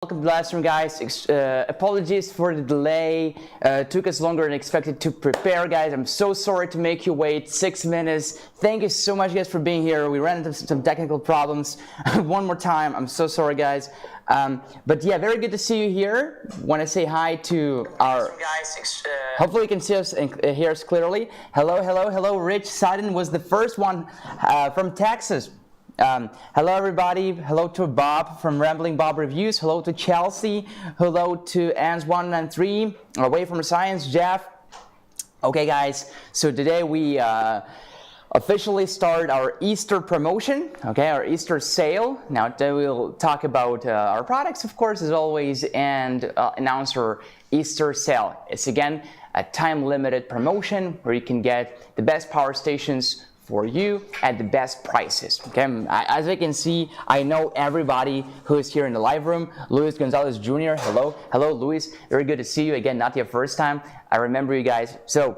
Welcome to the live stream, guys. Apologies for the delay. Took us longer than expected to prepare, guys. I'm so sorry to make you wait 6 minutes. Thank you so much, guys, for being here. We ran into some technical problems. One more time, I'm so sorry, guys. But yeah, very good to see you here. Want to say hi to our guys. Hopefully you can see us and hear us clearly. Hello, hello, hello. Rich Sutton was the first one from Texas. Hello everybody, hello to Bob from Rambling Bob Reviews, hello to Chelsea, hello to Ans193, Away from Science, Jeff. Okay guys, so today we officially start our Easter promotion, okay, our Easter sale. Now today we'll talk about our products, of course, as always, and announce our Easter sale. It's again a time-limited promotion where you can get the best power stations for you at the best prices. Okay, as you can see, I know everybody who is here in the live room. Luis Gonzalez Jr. Hello, hello, Luis. Very good to see you again. Not your first time. I remember you guys. So,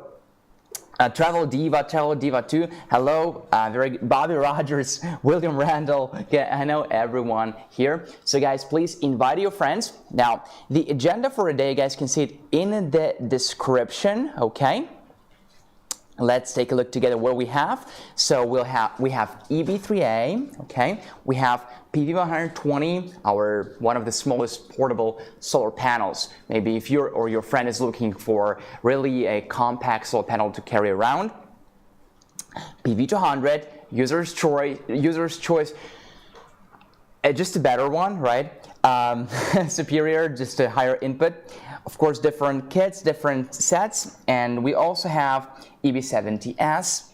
Travel Diva 2. Hello, Bobby Rogers, William Randall. Yeah, I know everyone here. So, guys, please invite your friends. Now, the agenda for today, you guys can see it in the description. Okay. Let's take a look together what we have. So we have EB3A, okay. We have PV120, one of the smallest portable solar panels. Maybe if you or your friend is looking for really a compact solar panel to carry around. PV200, user's choice, just a better one, right? Superior, just a higher input. Of course, different kits, different sets, and we also have EB70S,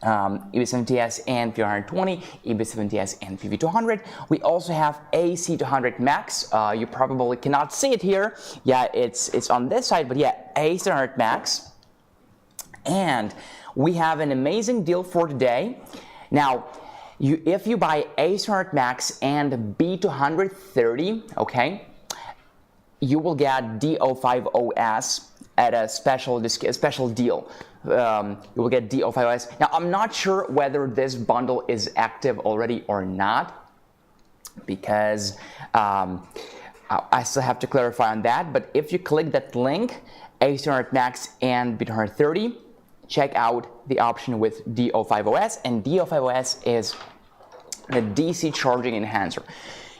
EB70S and PV120, EB70S and PV200. We also have AC200 Max. You probably cannot see it here. Yeah, it's on this side, but yeah, AC200 Max. And we have an amazing deal for today. Now, if you buy AC200 Max and B230, okay, you will get DO50S at a special deal. You will get DO50S. Now, I'm not sure whether this bundle is active already or not, because I still have to clarify on that. But if you click that link, AC200 Max and B230, check out the option with DO50S, and DO50S is a DC charging enhancer.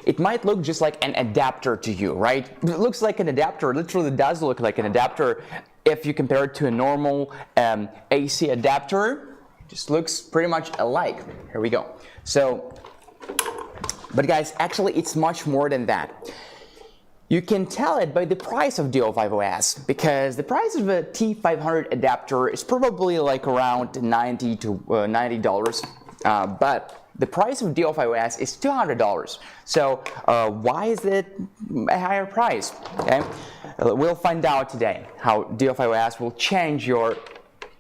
It might look just like an adapter to you, right? It looks like an adapter, literally does look like an adapter if you compare it to a normal AC adapter. It just looks pretty much alike. Here we go. So, but guys, actually it's much more than that. You can tell it by the price of DO50S, because the price of a T500 adapter is probably like around $90 to $90, but the price of DO50S is $200. So why is it a higher price? Okay, we'll find out today how DO50S will change your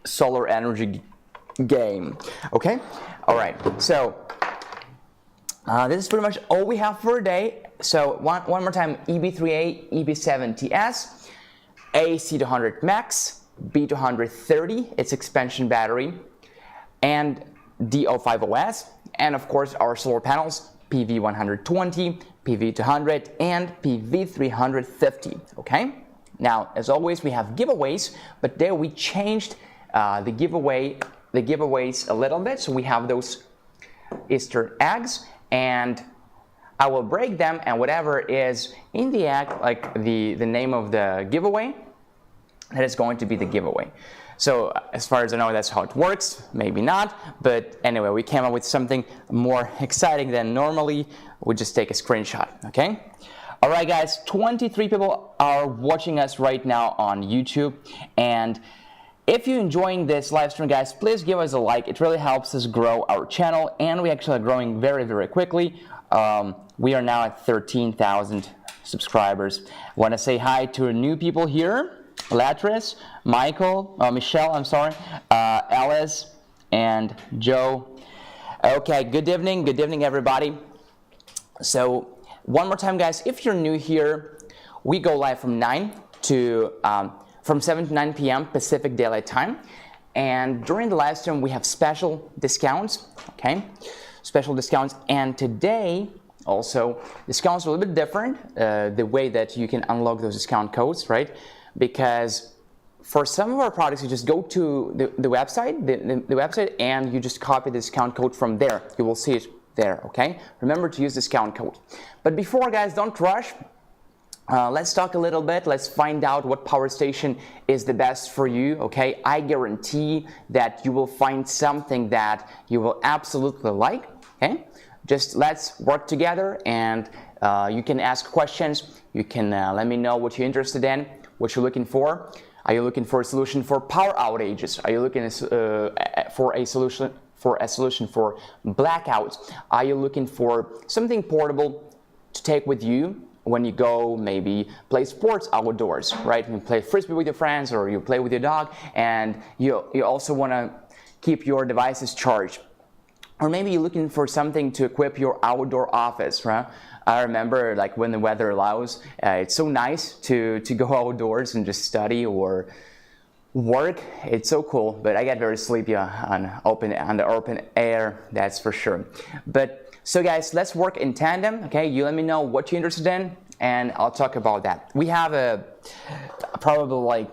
solar energy game. Okay, all right. So this is pretty much all we have for today. So one more time: EB3A, EB70S, AC200 Max, B230, its expansion battery, and DO50S. And of course our solar panels, PV120, PV200, and PV350, okay? Now, as always, we have giveaways, but there we changed the giveaways a little bit. So we have those Easter eggs, and I will break them, and whatever is in the egg, like the name of the giveaway, that is going to be the giveaway. So as far as I know, that's how it works. Maybe not, but anyway, we came up with something more exciting than normally. We just take a screenshot, okay? All right, guys, 23 people are watching us right now on YouTube, and if you're enjoying this live stream, guys, please give us a like. It really helps us grow our channel, and we actually are growing very, very quickly. We are now at 13,000 subscribers. I want to say hi to new people here. Latris, Michael, Michelle, I'm sorry, Alice, and Joe. Okay, good evening everybody. So one more time, guys, if you're new here, we go live from 7 to 9 p.m. Pacific Daylight Time, and during the live stream we have special discounts, okay? Special discounts, and today Also, discounts are a little bit different, the way that you can unlock those discount codes, right? Because for some of our products, you just go to the website, the website, and you just copy the discount code from there. You will see it there, okay? Remember to use discount code. But before, guys, don't rush. Let's talk a little bit. Let's find out what power station is the best for you, okay? I guarantee that you will find something that you will absolutely like, okay? Just let's work together, and you can ask questions. You can let me know what you're interested in, what you're looking for. Are you looking for a solution for power outages? Are you looking for a solution for blackouts? Are you looking for something portable to take with you when you go maybe play sports outdoors, right? You play frisbee with your friends, or you play with your dog, and you also want to keep your devices charged. Or maybe you're looking for something to equip your outdoor office, right? I remember, like, when the weather allows, it's so nice to go outdoors and just study or work. It's so cool, but I get very sleepy on the open air, that's for sure. But so guys, let's work in tandem, okay? You let me know what you're interested in, and I'll talk about that. We have probably like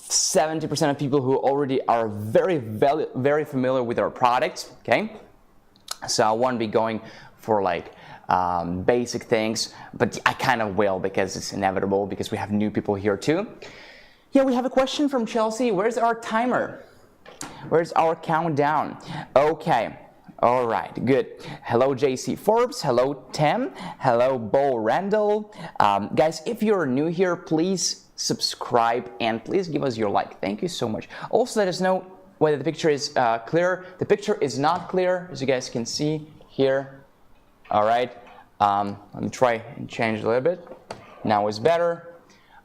70% of people who already are very familiar with our products, okay? So I won't be going for like basic things, but I kind of will, because it's inevitable, because we have new people here too. Yeah, we have a question from Chelsea. Where's our timer? Where's our countdown? Okay. All right, good. Hello, JC Forbes. Hello, Tim. Hello, Bo Randall. Guys, if you're new here, please subscribe and please give us your like. Thank you so much. Also, let us know whether the picture is clear. The picture is not clear, as you guys can see here. All right. Let me try and change a little bit. Now it's better.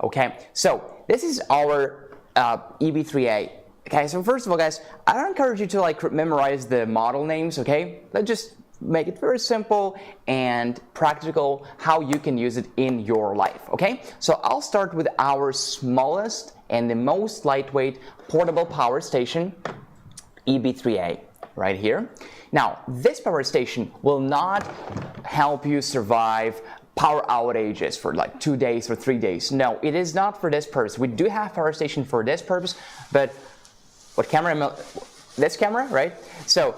Okay. So this is our EB3A. Okay, so first of all, guys, I don't encourage you to like memorize the model names, okay? Let's just make it very simple and practical how you can use it in your life, okay? So I'll start with our smallest and the most lightweight portable power station, EB3A, right here. Now, this power station will not help you survive power outages for like 2 days or 3 days. No, it is not for this purpose. We do have power station for this purpose, but what camera? This camera, right? So,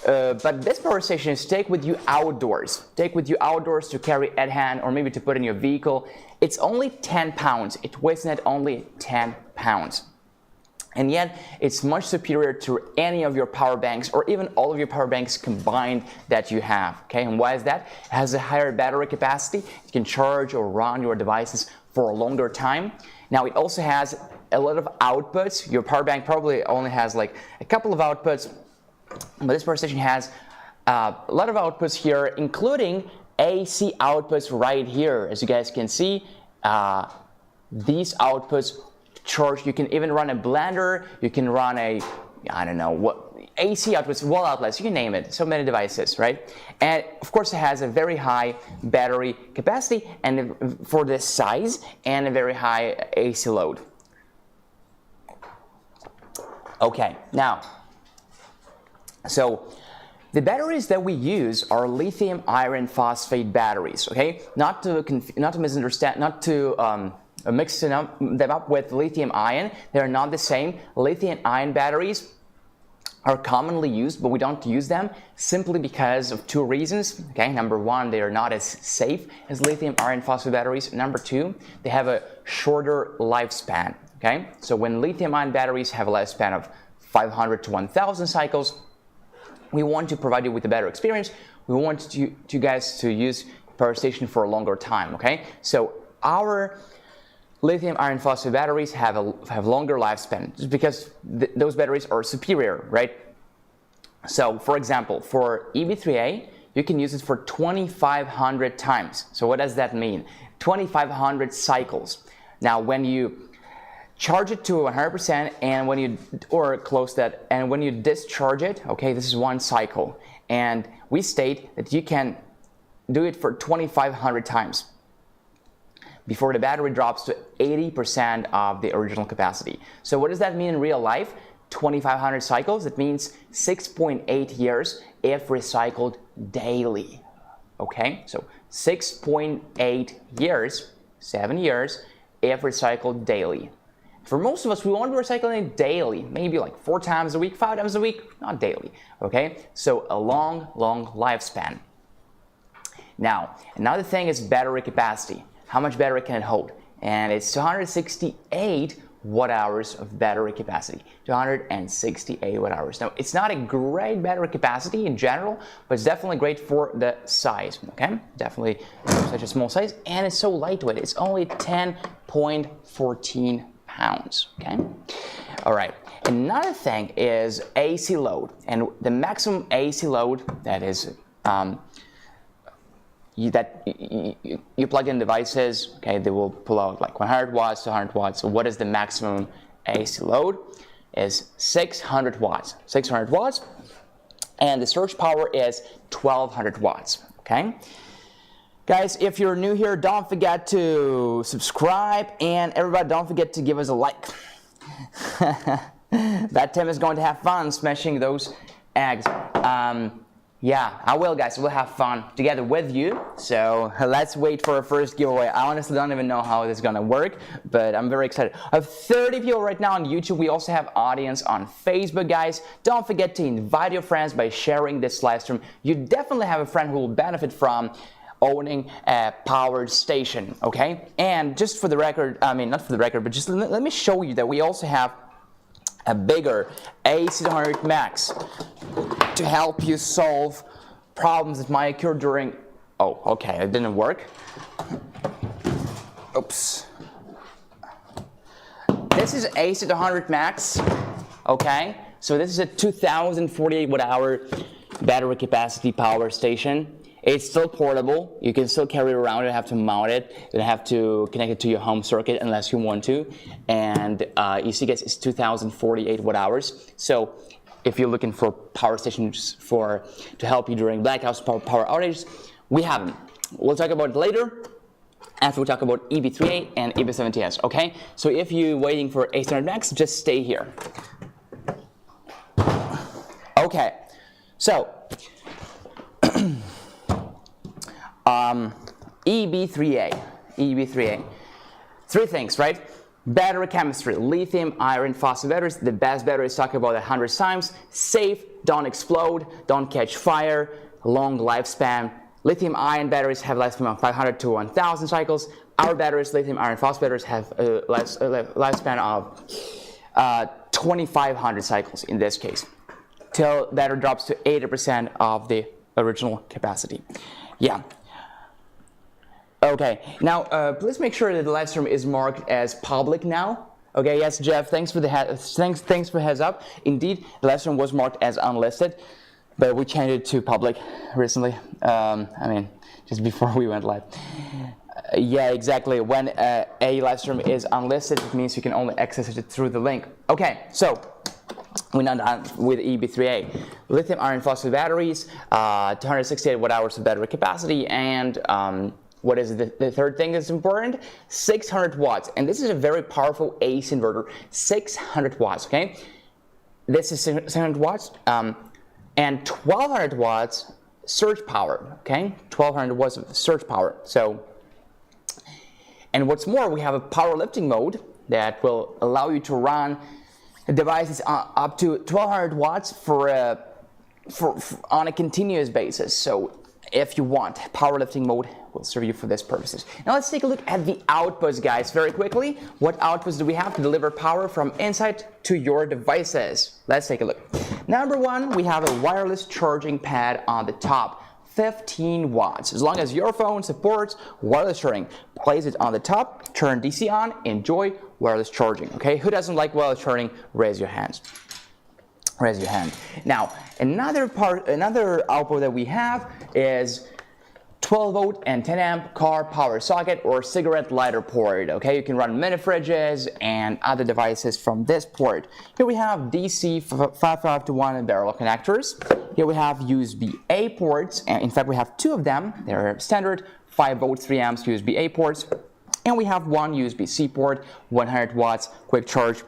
but this power station is take with you outdoors. Take with you outdoors to carry at hand, or maybe to put in your vehicle. It's only 10 pounds. It weighs net only 10 pounds. And yet, it's much superior to any of your power banks, or even all of your power banks combined that you have. Okay, and why is that? It has a higher battery capacity. You can charge or run your devices for a longer time. Now, it also has a lot of outputs. Your power bank probably only has like a couple of outputs, but this power station has a lot of outputs here, including AC outputs right here. As you guys can see, these outputs charge. You can even run a blender. You can run a, I don't know what, AC outputs, wall outlets, you can name it. So many devices, right? And of course, it has a very high battery capacity and for this size, and a very high AC load. Okay, now, so the batteries that we use are lithium iron phosphate batteries. Okay, not to misunderstand, not to mix them up with lithium ion. They're not the same. Lithium ion batteries are commonly used, but we don't use them simply because of two reasons. Okay, number one, they are not as safe as lithium iron phosphate batteries. Number two, they have a shorter lifespan. Okay, so when lithium-ion batteries have a lifespan of 500 to 1,000 cycles, we want to provide you with a better experience. We want you guys to use power station for a longer time. Okay, so our lithium iron phosphate batteries have longer lifespan, just because those batteries are superior, right? So, for example, for EB3A, you can use it for 2,500 times. So, what does that mean? 2,500 cycles. Now, when you charge it to 100%, and when you, or close that, and when you discharge it, okay, this is one cycle, and we state that you can do it for 2,500 times before the battery drops to 80% of the original capacity. So what does that mean in real life? 2,500 cycles, it means 6.8 years if recycled daily. okay? So 6.8 years, 7 years, if recycled daily. For most of us, we want to recycle it daily, maybe like 4 times a week, 5 times a week, not daily, okay? So a long, long lifespan. Now, another thing is battery capacity. How much battery can it hold? And it's 268 watt-hours of battery capacity. 268 watt-hours. Now, it's not a great battery capacity in general, but it's definitely great for the size, okay? Definitely such a small size, and it's so lightweight. It's only 10.14 pounds, okay? All right, another thing is AC load, and the maximum AC load that is you plug in devices, okay, they will pull out like 100 watts to 100 watts. So what is the maximum AC load? Is 600 watts. 600 watts, and the surge power is 1200 watts, okay? Guys, if you're new here, don't forget to subscribe, and everybody don't forget to give us a like. That Tim is going to have fun smashing those eggs. Yeah, I will, guys. We'll have fun together with you. So let's wait for our first giveaway. I honestly don't even know how this is gonna work, but I'm very excited. I have 30 people right now on YouTube. We also have audience on Facebook, guys. Don't forget to invite your friends by sharing this live stream. You definitely have a friend who will benefit from owning a powered station, okay? And just for the record, I mean, not for the record, but just let me show you that we also have a bigger 𝗗𝗦𝗧 Max to help you solve problems that might occur during, oh, okay, it didn't work. Oops. This is 𝗗𝗧 Max, okay? So this is a 2048 watt-hour battery capacity power station. It's still portable. You can still carry it around. You don't have to mount it. You don't have to connect it to your home circuit unless you want to. And you see, guys, it's 2048 watt-hours. So if you're looking for power stations to help you during blackouts, power outages, we have them. We'll talk about it later after we talk about EB38 and EB70S, okay? So if you're waiting for 𝗗𝗧 Max, just stay here. Okay, so EB3A. 3 things, right? Battery chemistry, lithium, iron, phosphate batteries. The best batteries, talk about 100 times. Safe, don't explode, don't catch fire, long lifespan. Lithium ion batteries have a lifespan of 500 to 1000 cycles. Our batteries, lithium iron phosphate batteries, have a lifespan of 2500 cycles in this case, till battery drops to 80% of the original capacity. Yeah. Okay, now please make sure that the live stream is marked as public now. Okay, yes, Jeff, thanks for the thanks for heads up. Indeed, the live stream was marked as unlisted, but we changed it to public recently. I mean, just before we went live. Yeah, exactly. When a live stream is unlisted, it means you can only access it through the link. Okay, so we're now done with EB3A. Lithium iron phosphate batteries, 268 watt-hours of battery capacity, and what is the third thing that's important? 600 watts. And this is a very powerful AC inverter. 600 watts, okay? This is 600 watts and 1200 watts surge power, okay? 1200 watts of surge power. So, and what's more, we have a powerlifting mode that will allow you to run devices up to 1200 watts on a continuous basis. So if you want, powerlifting mode will serve you for this purposes. Now let's take a look at the outputs, guys, very quickly. What outputs do we have to deliver power from inside to your devices? Let's take a look. Number 1, we have a wireless charging pad on the top. 15 watts. As long as your phone supports wireless charging, place it on the top, turn DC on, enjoy wireless charging. Okay, who doesn't like wireless charging? Raise your hands. Raise your hand. Now, another output that we have is 12 volt and 10 amp car power socket or cigarette lighter port. Okay, you can run mini fridges and other devices from this port. Here we have DC 551 and barrel connectors. Here we have USB-A ports, and in fact we have 2 of them. They're standard 5 volt 3 amps USB-A ports, and we have 1 USB-C port, 100 watts quick charge.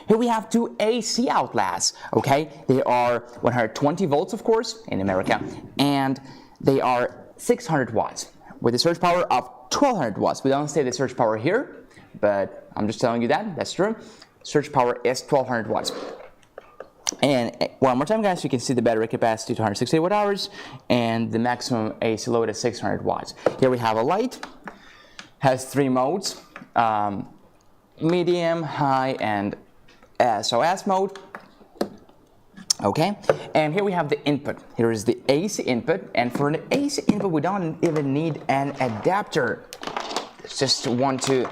Here we have 2 AC outlets, okay? They are 120 volts, of course, in America, and they are 600 watts with a surge power of 1200 watts. We don't say the surge power here, but I'm just telling you that's true. Surge power is 1200 watts. And one more time, guys, you can see the battery capacity 260 watt hours and the maximum AC load is 600 watts. Here we have a light, has 3 modes, medium, high, and SOS mode. Okay, and here we have the input. Here is the AC input, and for an AC input, we don't even need an adapter. Just want to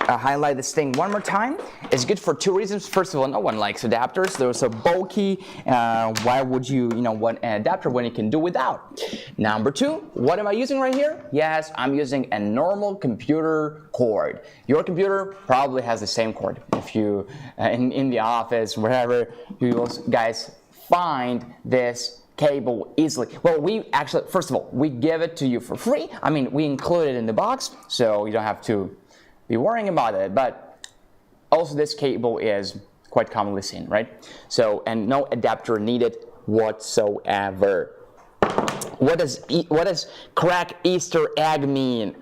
highlight this thing one more time. It's good for 2 reasons. First of all, no one likes adapters. They're so bulky. Why would you want an adapter when you can do without? Number 2, what am I using right here? Yes, I'm using a normal computer cord. Your computer probably has the same cord. If you in the office, wherever, you will, guys, find this cable easily. Well, we actually, first of all, we give it to you for free. I mean, we include it in the box, so you don't have to be worrying about it. But also, this cable is quite commonly seen, right? So, and no adapter needed whatsoever. What does crack Easter egg mean?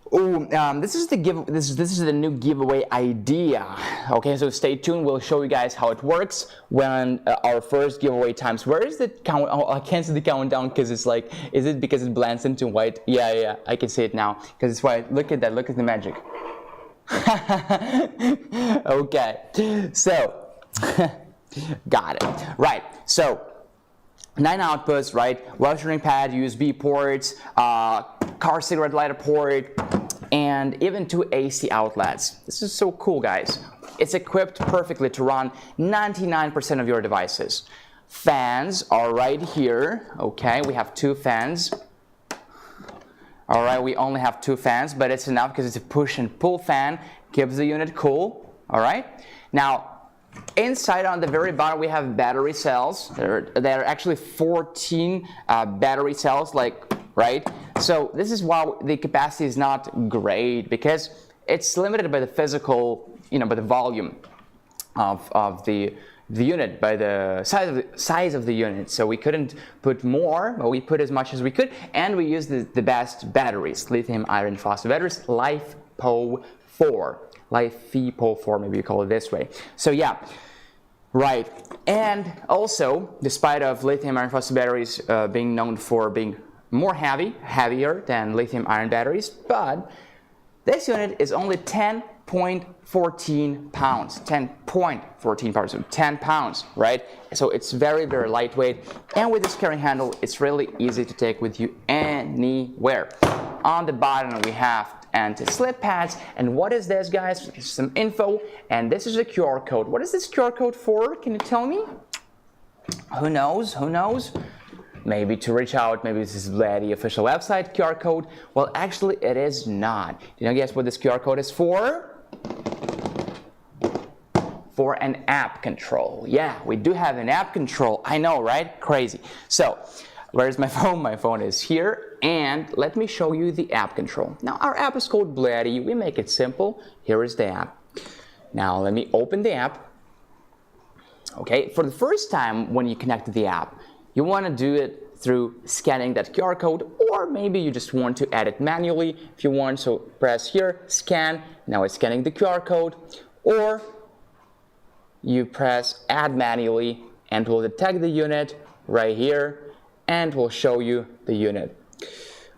Oh, this is the new giveaway idea. Okay, so stay tuned. We'll show you guys how it works when our first giveaway times. Where is the count? Oh, I can't see the countdown because it's like, is it because it blends into white? Yeah, I can see it now because it's white. Look at that. Look at the magic. Okay, so got it. Right. So 9 outputs, right? Washing pad, USB ports, car cigarette lighter port, and even 2 AC outlets. This is so cool, guys. It's equipped perfectly to run 99% of your devices. Fans are right here. Okay, we have 2 fans. All right, we only have 2 fans, but it's enough because it's a push and pull fan. Keeps the unit cool. All right. Now, inside on the very bottom we have battery cells. There are actually 14 battery cells, right? So this is why the capacity is not great, because it's limited by the physical, by the volume of the unit, by the size of the unit. So we couldn't put more, but we put as much as we could, and we use the best batteries, lithium iron phosphate batteries, LiFePO4. LiFePO4, maybe you call it this way. So yeah, right. And also, despite of lithium iron phosphate batteries being known for being more heavier than lithium iron batteries, but this unit is only 10.14 pounds. 10.14 pounds, so 10 pounds, right? So it's very, very lightweight, and with this carrying handle, it's really easy to take with you anywhere. On the bottom, we have anti-slip pads, and what is this, guys? Some info, and this is a QR code. What is this QR code for? Can you tell me? Who knows? Who knows? Maybe to reach out, maybe this is BLUETTI official website QR code. Well, actually, it is not. Do you know, guess what this QR code is for? For an app control. Yeah, we do have an app control. I know, right? Crazy. So, where's my phone? My phone is here, and let me show you the app control. Now, our app is called BLUETTI. We make it simple. Here is the app. Now, let me open the app. Okay, for the first time when you connect to the app, you want to do it through scanning that QR code, or maybe you just want to add it manually if you want. So press here, scan. Now it's scanning the QR code, or you press add manually and it will detect the unit right here and will show you the unit.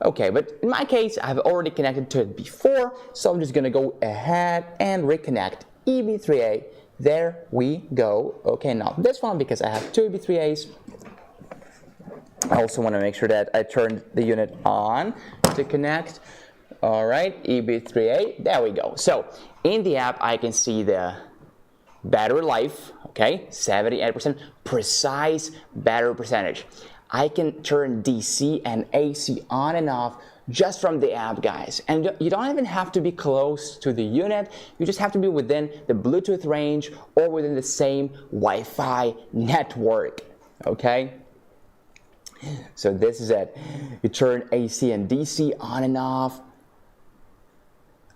Okay, but in my case, I've already connected to it before, so I'm just gonna go ahead and reconnect EB3A. There we go. Okay, now this one, because I have 2 EB3As. I also want to make sure that I turned the unit on to connect. All right, EB3A, there we go. So in the app, I can see the battery life, okay, 78%, precise battery percentage. I can turn DC and AC on and off just from the app, guys. And you don't even have to be close to the unit. You just have to be within the Bluetooth range or within the same Wi-Fi network, okay? So this is it. You turn AC and DC on and off.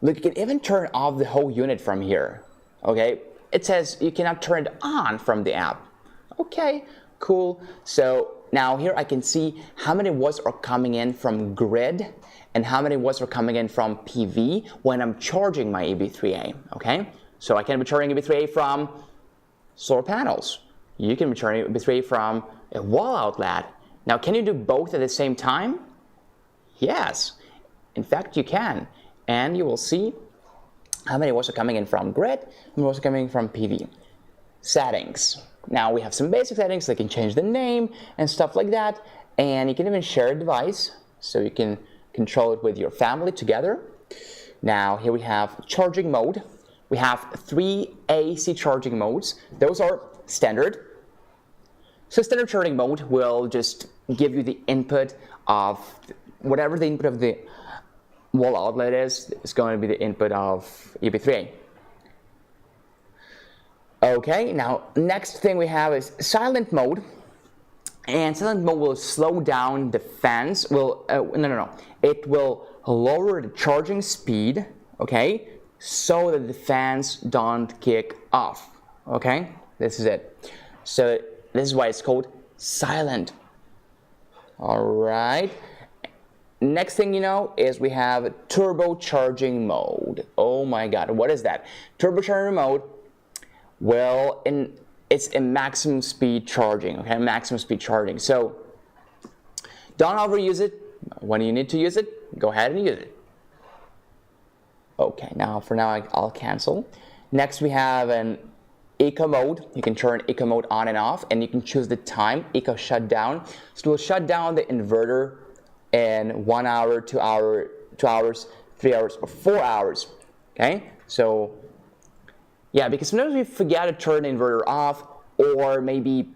Look, you can even turn off the whole unit from here, okay? It says you cannot turn it on from the app. Okay, cool. So now here I can see how many watts are coming in from grid and how many watts are coming in from PV when I'm charging my EB3A, okay? So I can be charging EB3A from solar panels. You can be charging EB3A from a wall outlet. Now, can you do both at the same time? Yes, in fact you can. And you will see how many watts are coming in from grid and how many watts are coming in from PV. Settings. Now we have some basic settings, like you can change the name and stuff like that, and you can even share a device, so you can control it with your family together. Now here we have charging mode. We have 3 AC charging modes. Those are standard. So standard charging mode will just give you the input of whatever the input of the wall outlet is going to be the input of EB3A. Okay, now next thing we have is silent mode, and silent mode will slow down the fans. It will lower the charging speed, okay, so that the fans don't kick off. Okay, this is it. So this is why it's called silent. All right. Next thing you know is we have turbocharging mode. Oh my God, what is that? Turbocharging mode. Well, it's a maximum speed charging, okay? Maximum speed charging. So don't overuse it. When you need to use it, go ahead and use it. Okay, now for now I'll cancel. Next we have an eco mode. You can turn eco mode on and off, and you can choose the time, eco shutdown. So it will shut down the inverter in 1 hour, 2 hours, 3 hours, or 4 hours. Okay, so yeah, because sometimes we forget to turn the inverter off, or maybe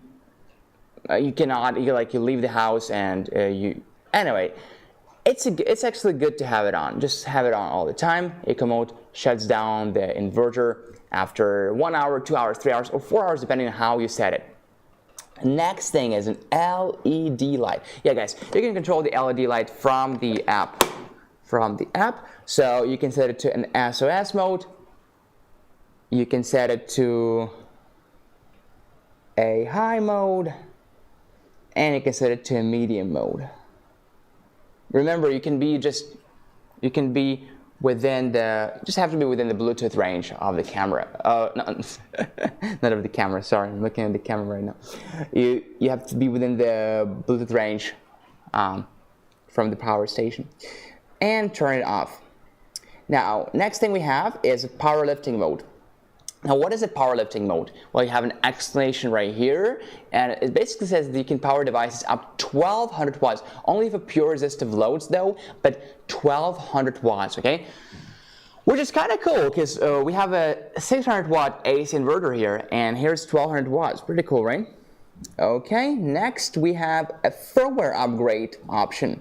you cannot. You leave the house and anyway. It's actually good to have it on. Just have it on all the time. Eco mode shuts down the inverter after 1 hour, 2 hours, 3 hours, or 4 hours, depending on how you set it. Next thing is an LED light. Yeah, guys, you can control the LED light from the app. So you can set it to an SOS mode. You can set it to a high mode, and you can set it to a medium mode. Remember, you can be within the, just have to be within the Bluetooth range of the camera. Not of the camera, sorry, I'm looking at the camera right now. You have to be within the Bluetooth range from the power station, and turn it off. Now, next thing we have is powerlifting mode. Now, what is a powerlifting mode? Well, you have an explanation right here, and it basically says that you can power devices up 1200 watts, only for pure resistive loads though, but 1200 watts, okay? Which is kind of cool, because we have a 600 watt AC inverter here, and here's 1200 watts, pretty cool, right? Okay, next we have a firmware upgrade option.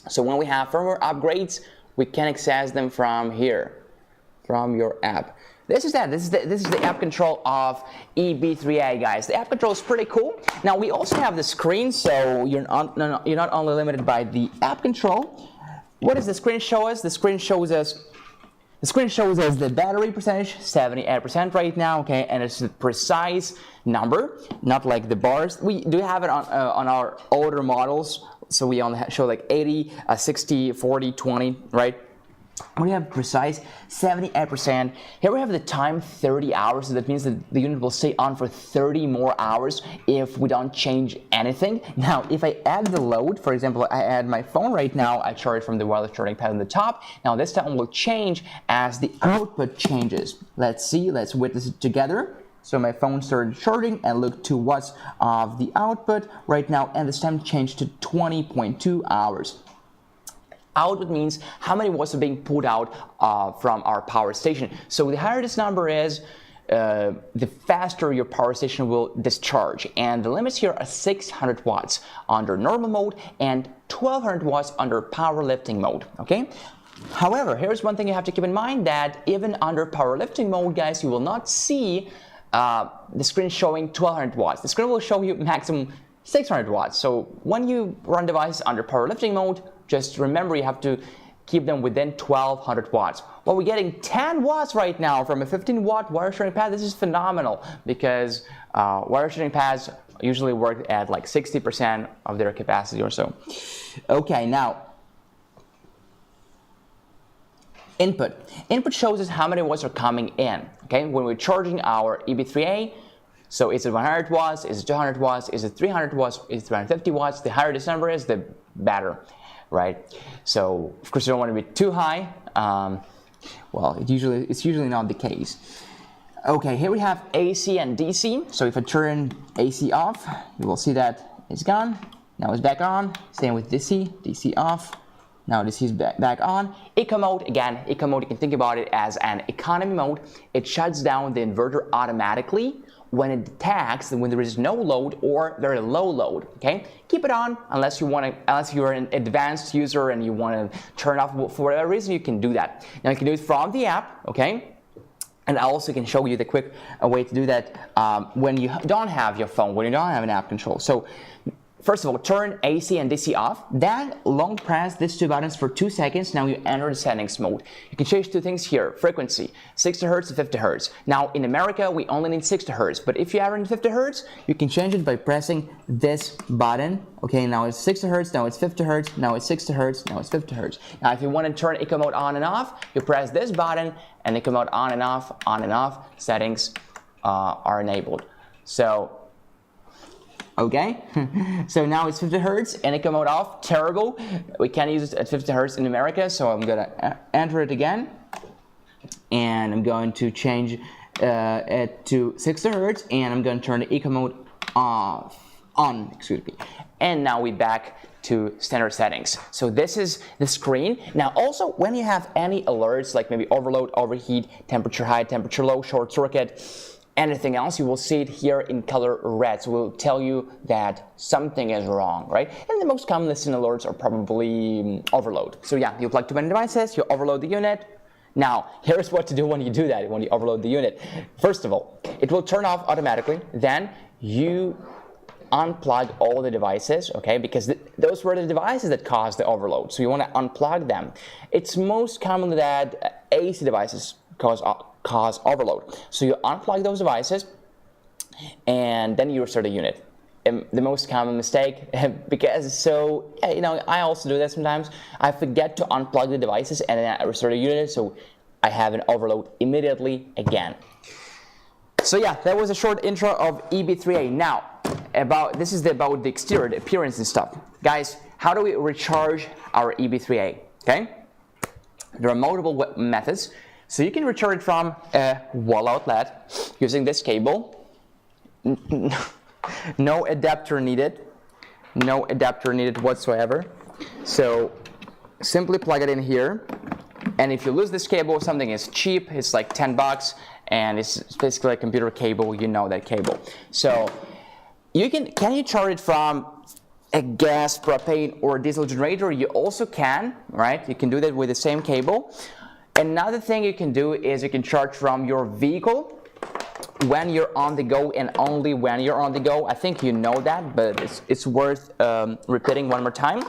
So when we have firmware upgrades, we can access them from here, from your app. This is the app control of EB3A, guys. The app control is pretty cool. Now we also have the screen, so you're not only limited by the app control. What does the screen show us? The screen shows us the battery percentage, 78% right now, okay, and it's a precise number, not like the bars. We do have it on our older models, so we only show like 80, 60, 40, 20, right? We have precise 78%. Here we have the time 30 hours, so that means that the unit will stay on for 30 more hours if we don't change anything. Now, if I add the load, for example, I add my phone right now, I charge from the wireless charging pad on the top. Now this time will change as the output changes. Let's see, let's witness it together. So my phone started charging and look 2 watts of the output right now, and this time changed to 20.2 hours. Output means how many watts are being pulled out from our power station. So the higher this number is, the faster your power station will discharge. And the limits here are 600 watts under normal mode and 1200 watts under powerlifting mode, okay? However, here's one thing you have to keep in mind, that even under powerlifting mode, guys, you will not see the screen showing 1200 watts. The screen will show you maximum 600 watts. So when you run devices under powerlifting mode, just remember you have to keep them within 1200 watts. Well, we're getting 10 watts right now from a 15 watt wire charging pad. This is phenomenal, because wire charging pads usually work at like 60% of their capacity or so. Okay, now input. Input shows us how many watts are coming in. Okay, when we're charging our EB3A, so is it 100 watts, is it 200 watts, is it 300 watts, is it 350 watts? The higher this number is, the better, right? So of course you don't want to be too high. Well, it's usually not the case. Okay, here we have AC and DC. So if I turn AC off, you will see that it's gone. Now it's back on. Same with DC. DC off. Now DC is back on. Eco mode, again, eco mode, you can think about it as an economy mode. It shuts down the inverter automatically when it detects when there is no load or very low load. Okay, keep it on unless you're an advanced user and you want to turn off for whatever reason. You can do that. Now you can do it from the app. Okay. And I also can show you the quick way to do that when you don't have your phone, when you don't have an app control. So first of all, turn AC and DC off. Then long press these two buttons for 2 seconds. Now you enter the settings mode. You can change two things here. Frequency, 60 Hz to 50 Hz. Now in America, we only need 60 Hz. But if you are in 50 Hz, you can change it by pressing this button. Okay, now it's 60 Hz, now it's 50 Hz, now it's 60 Hz, now it's 50 Hz. Now if you want to turn eco mode on and off, you press this button and eco mode on and off, settings are enabled. So okay, so now it's 50 Hz and eco mode off. Terrible. We can't use it at 50 Hz in America, so I'm gonna enter it again, and I'm going to change it to 60 Hz, and I'm going to turn the eco mode on. Excuse me. And now we're back to standard settings. So this is the screen. Now also, when you have any alerts like maybe overload, overheat, temperature high, temperature low, short circuit, anything else, you will see it here in color red. So it will tell you that something is wrong, right? And the most common listening alerts are probably overload. So yeah, you plug too many devices, you overload the unit. Now, here's what to do when you do that, when you overload the unit. First of all, it will turn off automatically. Then you unplug all the devices, okay? Because those were the devices that caused the overload. So you want to unplug them. It's most common that AC devices cause overload. So you unplug those devices and then you restart the unit. And the most common mistake, because so, you know, I also do that sometimes. I forget to unplug the devices and then I restart the unit, so I have an overload immediately again. So yeah, that was a short intro of EB3A. Now, this is about the exterior, the appearance and stuff. Guys, how do we recharge our EB3A? Okay, there are multiple methods. So you can recharge it from a wall outlet using this cable. No adapter needed. No adapter needed whatsoever. So simply plug it in here. And if you lose this cable, something is cheap. It's like 10 bucks. And it's basically a computer cable. You know that cable. So you can you charge it from a gas, propane, or diesel generator? You also can, right? You can do that with the same cable. Another thing you can do is you can charge from your vehicle when you're on the go, and only when you're on the go. I think you know that, but it's worth repeating one more time.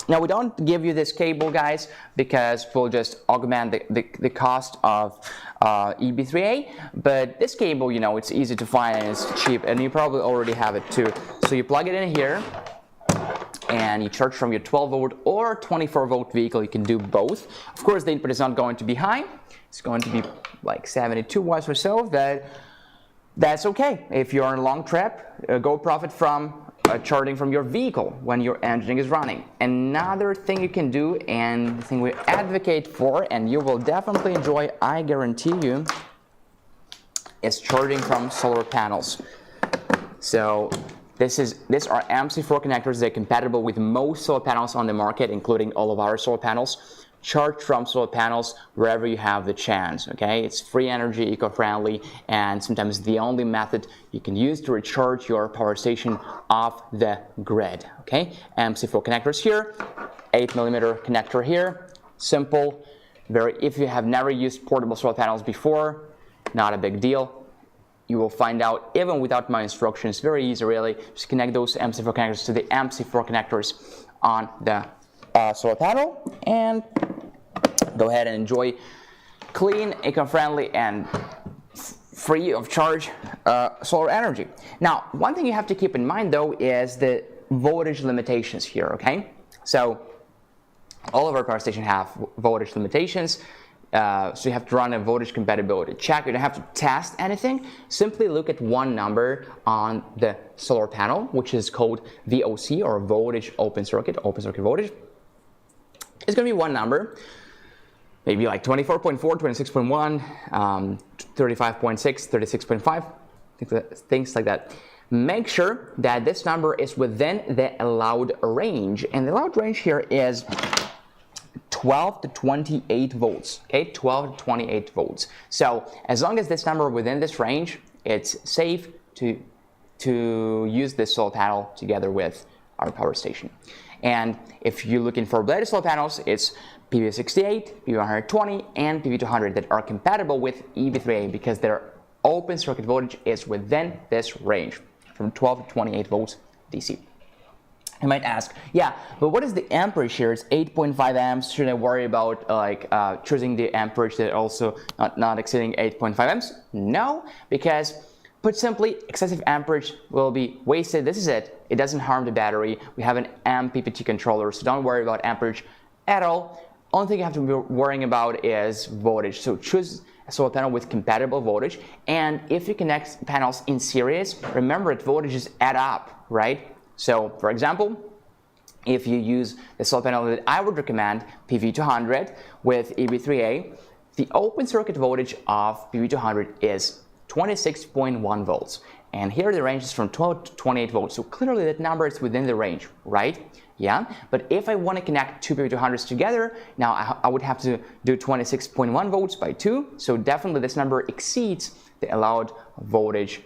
Now, we don't give you this cable, guys, because we'll just augment the cost of EB3A, but this cable, you know, it's easy to find and it's cheap, and you probably already have it too. So you plug it in here and you charge from your 12 volt or 24 volt vehicle. You can do both. Of course, the input is not going to be high. It's going to be like 72 watts or so. That's okay. If you're on a long trip, go profit from charging from your vehicle when your engine is running. Another thing you can do, and the thing we advocate for, and you will definitely enjoy, I guarantee you, is charging from solar panels. So these are MC4 connectors. They're compatible with most solar panels on the market, including all of our solar panels. Charge from solar panels wherever you have the chance, okay? It's free energy, eco-friendly, and sometimes the only method you can use to recharge your power station off the grid, okay? MC4 connectors here, 8mm connector here, simple, if you have never used portable solar panels before, not a big deal. You will find out, even without my instructions, very easy really. Just connect those MC4 connectors to the MC4 connectors on the solar panel, and go ahead and enjoy clean, eco-friendly, and free of charge solar energy. Now, one thing you have to keep in mind though is the voltage limitations here, okay? So all of our power stations have voltage limitations, so you have to run a voltage compatibility check. You don't have to test anything. Simply look at one number on the solar panel, which is called VOC, or voltage open circuit voltage. It's going to be one number, maybe like 24.4, 26.1, 35.6, 36.5, things like that. Make sure that this number is within the allowed range, and the allowed range here is 12 to 28 volts, okay, 12 to 28 volts. So as long as this number within this range, it's safe to use this solar panel together with our power station. And if you're looking for BLUETTI solar panels, it's PV68, PV120, and PV200 that are compatible with EB3A because their open circuit voltage is within this range, from 12 to 28 volts DC. You might ask, yeah, but what is the amperage here? It's 8.5 amps. Should I worry about choosing the amperage that also not exceeding 8.5 amps? No, because put simply, excessive amperage will be wasted. This is it. It doesn't harm the battery. We have an MPPT controller, so don't worry about amperage at all. Only thing you have to be worrying about is voltage. So choose a solar panel with compatible voltage. And if you connect panels in series, remember that voltages add up, right? So, for example, if you use the solar panel that I would recommend, PV200 with EB3A, the open circuit voltage of PV200 is 26.1 volts. And here the range is from 12 to 28 volts. So clearly that number is within the range, right? Yeah, but if I want to connect two PV200s together, now I would have to do 26.1 volts by 2. So definitely this number exceeds the allowed voltage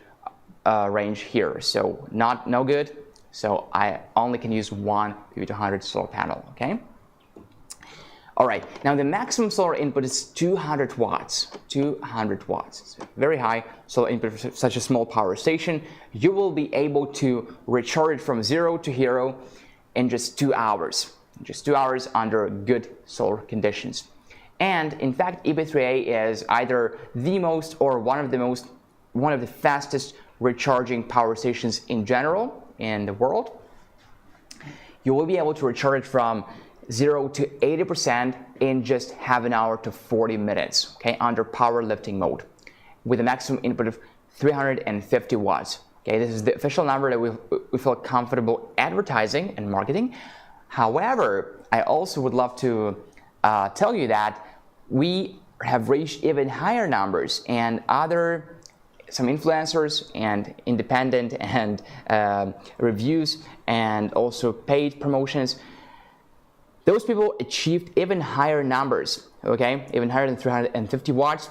range here. So no good. So I only can use one PV200 solar panel, okay? All right, now the maximum solar input is 200 watts. 200 watts, it's very high solar input for such a small power station. You will be able to recharge it from 0 to hero in just 2 hours. Just 2 hours under good solar conditions. And in fact, EB3A is either the most or one of the fastest recharging power stations in general in the world. You will be able to recharge from 0 to 80% in just half an hour to 40 minutes, okay, under power lifting mode, with a maximum input of 350 watts. Okay, this is the official number that we feel comfortable advertising and marketing. However, I also would love to tell you that we have reached even higher numbers, and some influencers and independent and reviews and also paid promotions, those people achieved even higher numbers, okay, even higher than 350 watts.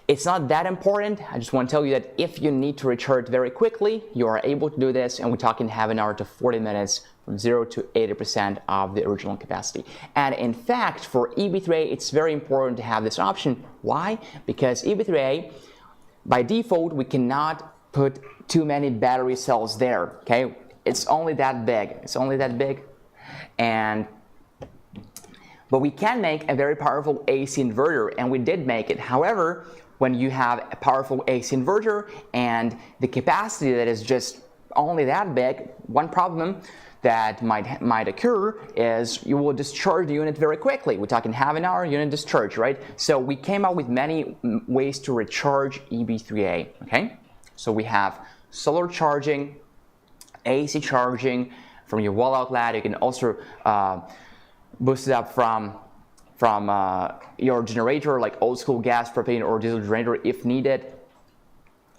It's not that important. I just want to tell you that if you need to recharge very quickly, you are able to do this, and we're talking half an hour to 40 minutes from 0 to 80% of the original capacity. And in fact, for EB3A, it's very important to have this option. Why? Because EB3A, by default, we cannot put too many battery cells there, okay? It's only that big. It's only that big. But we can make a very powerful AC inverter, and we did make it. However, when you have a powerful AC inverter and the capacity that is just only that big, one problem that might occur is you will discharge the unit very quickly. We're talking half an hour unit discharge, right? So we came up with many ways to recharge EB3A, okay? So we have solar charging, AC charging from your wall outlet. You can also boost it up from your generator, like old school gas, propane, or diesel generator if needed.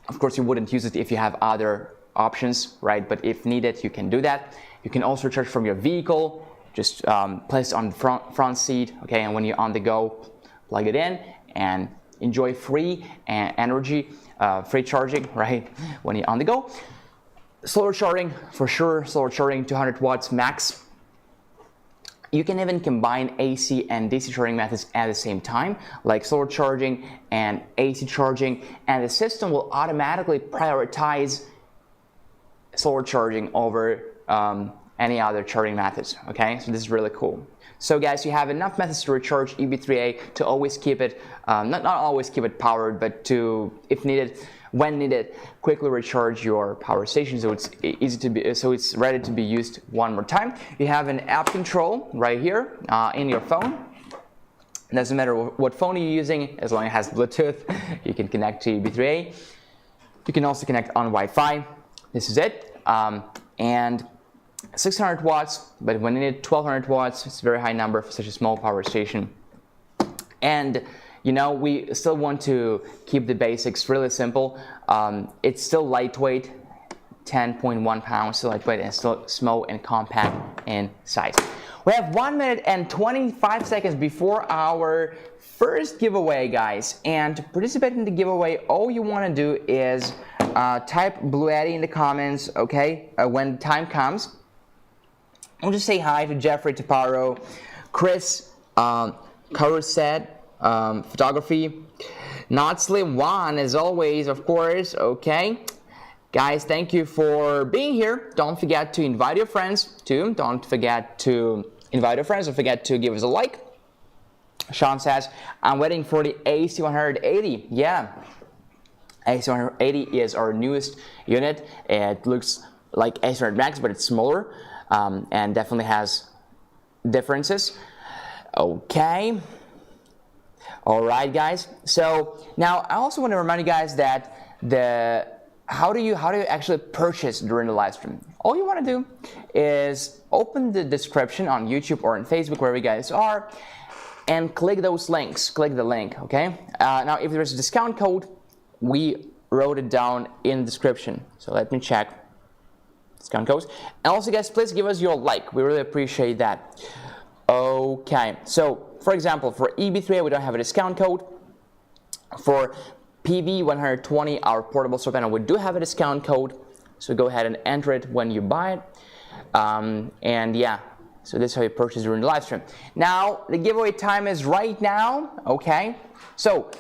Of course, you wouldn't use it if you have other options, right? But if needed, you can do that. You can also charge from your vehicle, just place it on the front seat, okay? And when you're on the go, plug it in and enjoy free energy, free charging, right? When you're on the go. Solar charging, for sure, solar charging 200 watts max. You can even combine AC and DC charging methods at the same time, like solar charging and AC charging, and the system will automatically prioritize solar charging over any other charging methods, okay? So this is really cool. So guys, you have enough methods to recharge EB3A to always keep it, not always keep it powered, but to, if needed, when needed, quickly recharge your power station so it's easy to be, so it's ready to be used one more time. You have an app control right here in your phone. It doesn't matter what phone you're using, as long as it has Bluetooth, you can connect to EB3A. You can also connect on Wi-Fi. This is it. And 600 watts, but when you need 1200 watts, it's a very high number for such a small power station. And you know, we still want to keep the basics really simple. It's still lightweight, 10.1 pounds, still lightweight, and still small and compact in size. We have 1 minute and 25 seconds before our first giveaway, guys. And to participate in the giveaway, all you want to do is type BLUETTI in the comments, okay, when time comes. I'll just say hi to Jeffrey Taparo, Chris 𝗗𝗧 photography, Not Slim One as always, of course, okay. Guys, thank you for being here. Don't forget to invite your friends too. Don't forget to give us a like. Sean says, I'm waiting for the AC180. Yeah, AC180 is our newest unit. It looks like AC100 Max, but it's smaller and definitely has differences. Okay. All right, guys. So now I also want to remind you guys that how do you actually purchase during the live stream? All you want to do is open the description on YouTube or on Facebook, wherever you guys are, and click those links. Click the link, okay? Now, if there's a discount code, we wrote it down in the description. So let me check discount codes. And also, guys, please give us your like. We really appreciate that. Okay. So, for example, for EB3A, we don't have a discount code. For PV120, our portable solar panel, we do have a discount code. So go ahead and enter it when you buy it. And yeah, so this is how you purchase during the live stream. Now, the giveaway time is right now, okay? So,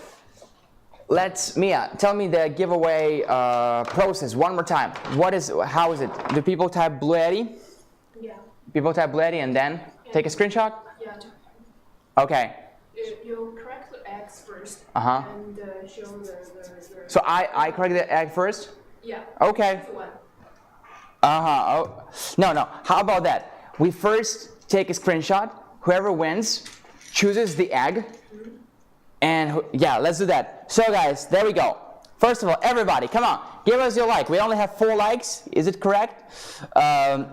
Mia, tell me the giveaway process one more time. How is it? Do people type BLUETTI? Yeah. People type BLUETTI and then take a screenshot? Yeah. Okay. You correct the eggs first. And show the. So I correct the egg first? Yeah. Okay. Oh. No. How about that? We first take a screenshot. Whoever wins chooses the egg. And yeah, let's do that. So guys, there we go. First of all, everybody, come on, give us your like. We only have 4 likes. Is it correct? All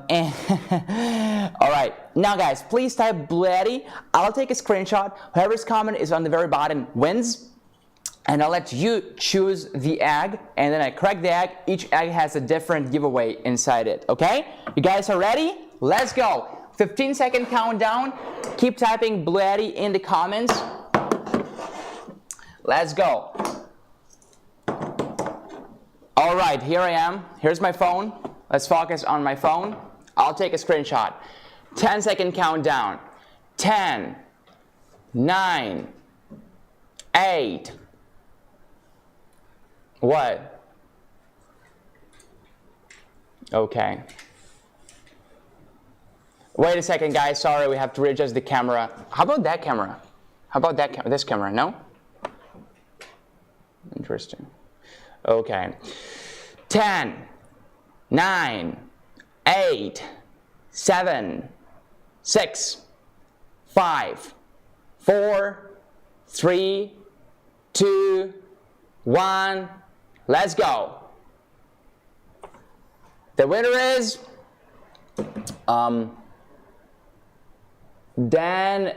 right. Now, guys, please type BLUETTI. I'll take a screenshot. Whoever's comment is on the very bottom wins. And I'll let you choose the egg. And then I correct the egg. Each egg has a different giveaway inside it. Okay? You guys are ready? Let's go. 15-second countdown. Keep typing BLUETTI in the comments. Let's go. All right, here I am. Here's my phone. Let's focus on my phone. I'll take a screenshot. 10-second countdown. 10, 9, 8. What? Okay. Wait a second, guys. Sorry, we have to readjust the camera. How about that camera? How about that this camera? No? Interesting. Okay. 10, 9, 8, 7, 6, 5, 4, 3, 2, 1. Let's go. The winner is Dan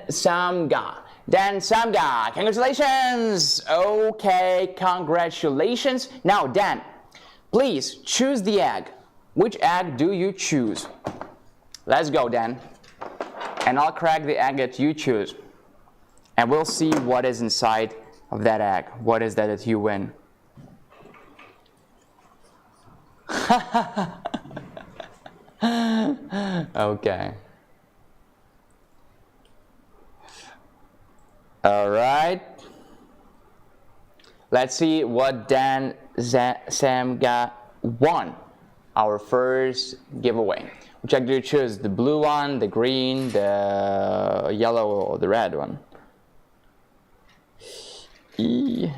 Samga. Dan Samga, congratulations. Okay, congratulations. Now, Dan, please choose the egg. Which egg do you choose? Let's go, Dan. And I'll crack the egg that you choose. And we'll see what is inside of that egg. What is that you win? Okay. All right. Let's see what Dan Samga won. our first giveaway. Which egg do you choose? The blue one, the green, the yellow, or the red one? E.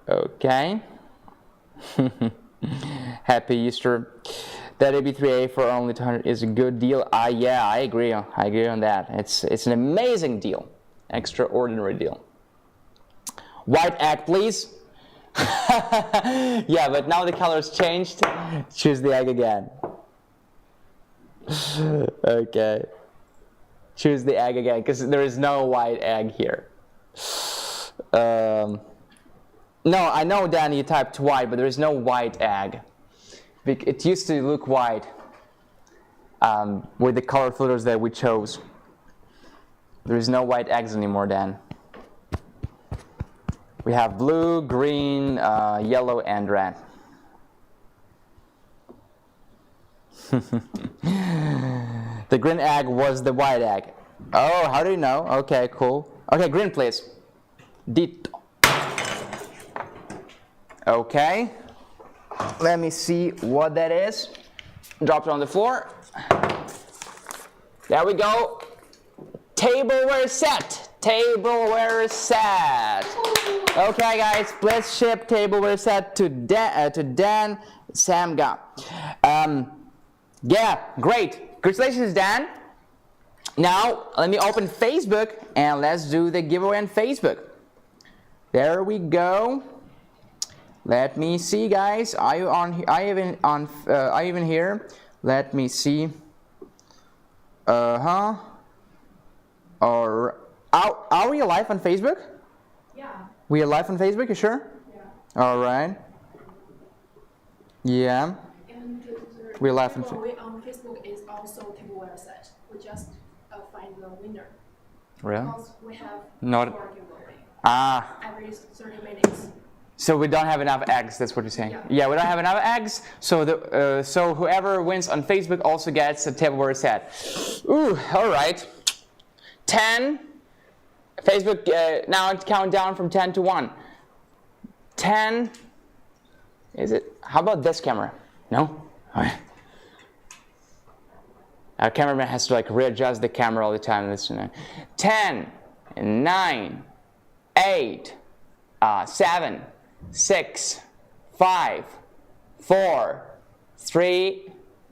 Okay. Happy Easter. That AB3A for only 200 is a good deal. Yeah, I agree. I agree on that. It's an amazing deal, extraordinary deal. White egg, please. Yeah, but now the color's changed. Choose the egg again. Okay. Choose the egg again, because there is no white egg here. No, I know, Danny, you typed white, but there is no white egg. It used to look white with the color filters that we chose. There is no white eggs anymore, Dan. We have blue, green, yellow, and red. The green egg was the white egg. Oh, how do you know? Okay, cool. Okay, green, please. Dito. Okay. Let me see what that is. Drop it on the floor. There we go. Tableware set. Tableware set. Okay, guys, let's ship tableware set to Dan Samga. Yeah, great. Congratulations, Dan. Now, let me open Facebook and let's do the giveaway on Facebook. There we go. Let me see, guys. Are you on? Are you even here? Let me see. Or are we live on Facebook? Yeah. We are live on Facebook. You sure? Yeah. All right. Yeah. And We're live on giveaway on Facebook is also tableware set. We just find the winner. Really? Because we have Not. 4 giveaway every 30 minutes. So we don't have enough eggs. That's what you're saying. Yeah, We don't have enough eggs. So so whoever wins on Facebook also gets a tableware set. Ooh, all right. 10. Facebook now count down from 10 to 1. 10. Is it? How about this camera? No. All right. Our cameraman has to like readjust the camera all the time. Listen. 10, 9, 8, 7, 6, 5, 4, 3,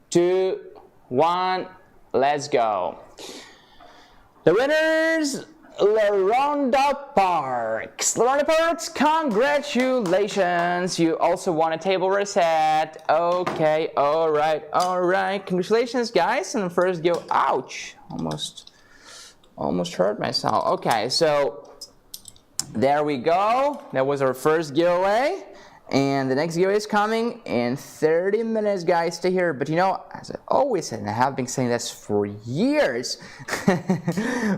2, 1. Let's go. The winners, LaRonda Parks. LaRonda Parks, congratulations. You also won a tableware set. Okay, all right. Congratulations, guys. And the first go, ouch, almost hurt myself. Okay, so there we go. That was our first giveaway. And the next giveaway is coming in 30 minutes, guys. Stay here. But you know, as I always said, and I have been saying this for years,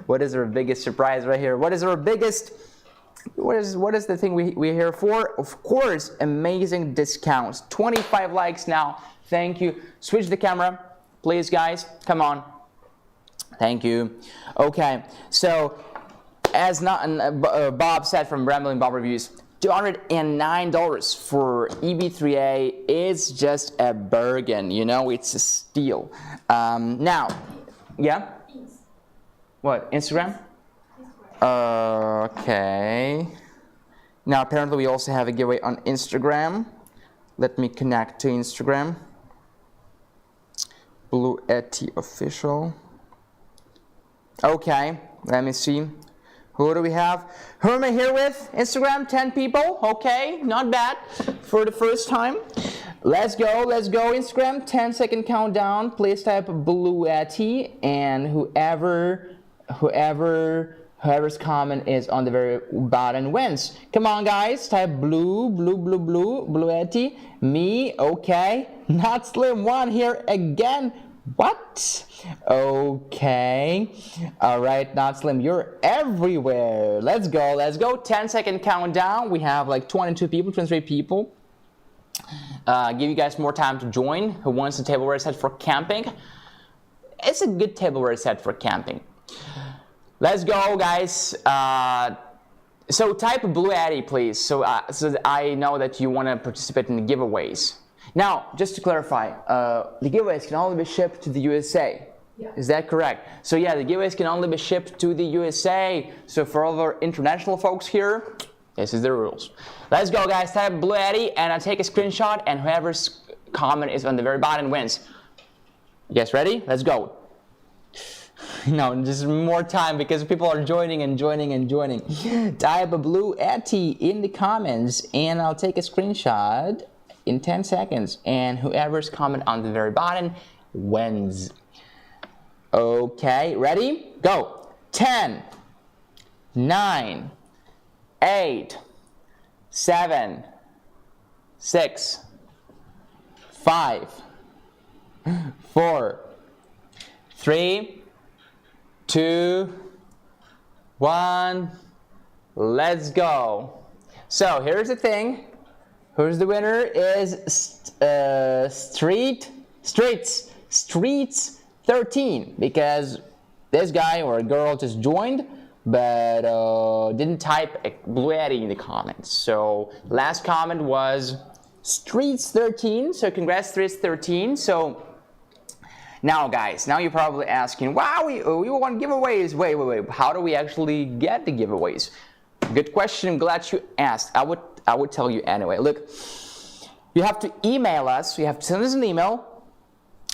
what is our biggest surprise right here? What is our biggest, what is the thing we're here for? Of course, amazing discounts. 25 likes now. Thank you. Switch the camera, please, guys. Come on. Thank you. Okay, so as Bob said from Rambling Bob Reviews, $209 for EB3A is just a bargain, you know, it's a steal. Now, yeah? What, Instagram? Okay. Now, apparently we also have a giveaway on Instagram. Let me connect to Instagram. BLUETTI official. Okay, let me see. Who do we have? Who am I here with? Instagram, 10 people. Okay, not bad for the first time. Let's go, Instagram, 10-second countdown. Please type BLUETTI, and whoever's comment is on the very bottom wins. Come on, guys, type BLUETTI. Me, okay. Not Slim One here again. What? Okay. All right, Not Slim, you're everywhere. Let's go. 10-second countdown. We have like 22 people, 23 people. Give you guys more time to join. Who wants a tableware set for camping? It's a good tableware set for camping. Let's go, guys. So type BLUETTI, please, so that I know that you want to participate in the giveaways. Now, just to clarify, the giveaways can only be shipped to the USA. Yeah. Is that correct? So yeah, the giveaways can only be shipped to the USA. So for all our international folks here, this is the rules. Let's go, guys. Type BLUETTI and I'll take a screenshot, and whoever's comment is on the very bottom wins. You guys ready? Let's go. No, just more time because people are joining and joining and joining. Type a BLUETTI in the comments and I'll take a screenshot in 10 seconds. And whoever's comment on the very bottom wins. Okay, ready? Go. 10, 9, 8, 7, 6, 5, 4, 3, 2, 1, let's go. So here's the thing. Who's the winner is Streets 13, because this guy or girl just joined but didn't type BLUETTI in the comments. So last comment was Streets 13. So congrats, Streets 13. So now, guys, now you're probably asking, wow, we want giveaways. Wait. How do we actually get the giveaways? Good question. I'm glad you asked. I would tell you anyway. Look, you have to email us. You have to send us an email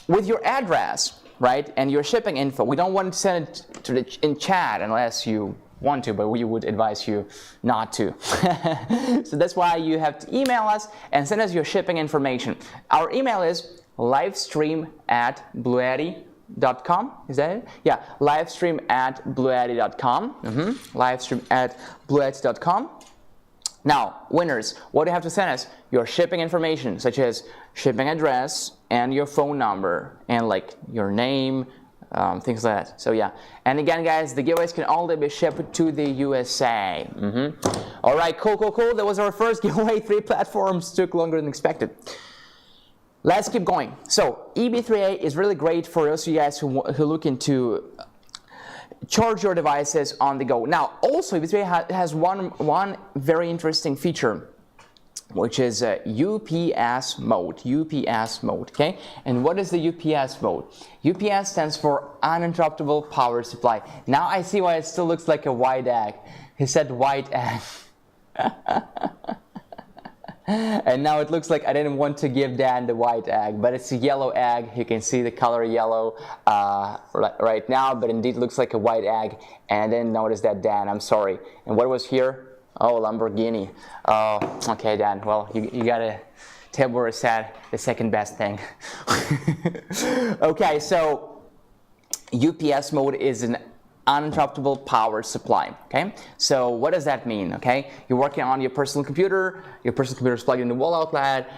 with your address, right, and your shipping info. We don't want to send it in chat unless you want to, but we would advise you not to. So that's why you have to email us and send us your shipping information. Our email is livestream@bluetti.com. Is that it? Yeah, livestream@bluetti.com. Livestream@bluetti.com. Now, winners, what do you have to send us? Your shipping information, such as shipping address and your phone number and like your name, things like that. So yeah, and again, guys, the giveaways can only be shipped to the USA. All right, cool. That was our first giveaway. 3 platforms, took longer than expected. Let's keep going. So EB3A is really great for those of you guys who look into charge your devices on the go. Now, also EB3A has one very interesting feature, which is UPS mode. Okay? And what is the UPS mode? UPS stands for uninterruptible power supply. Now I see why it still looks like a white egg. He said white egg. And now it looks like I didn't want to give Dan the white egg, but it's a yellow egg. You can see the color yellow right now, but indeed looks like a white egg. And I didn't notice that, Dan. I'm sorry. And what was here? Oh, Lamborghini. Oh, okay, Dan. Well, you gotta tell where it's at, the second best thing. Okay, so UPS mode is an uninterruptible power supply. Okay, so what does that mean? Okay, you're working on your personal computer is plugged in the wall outlet.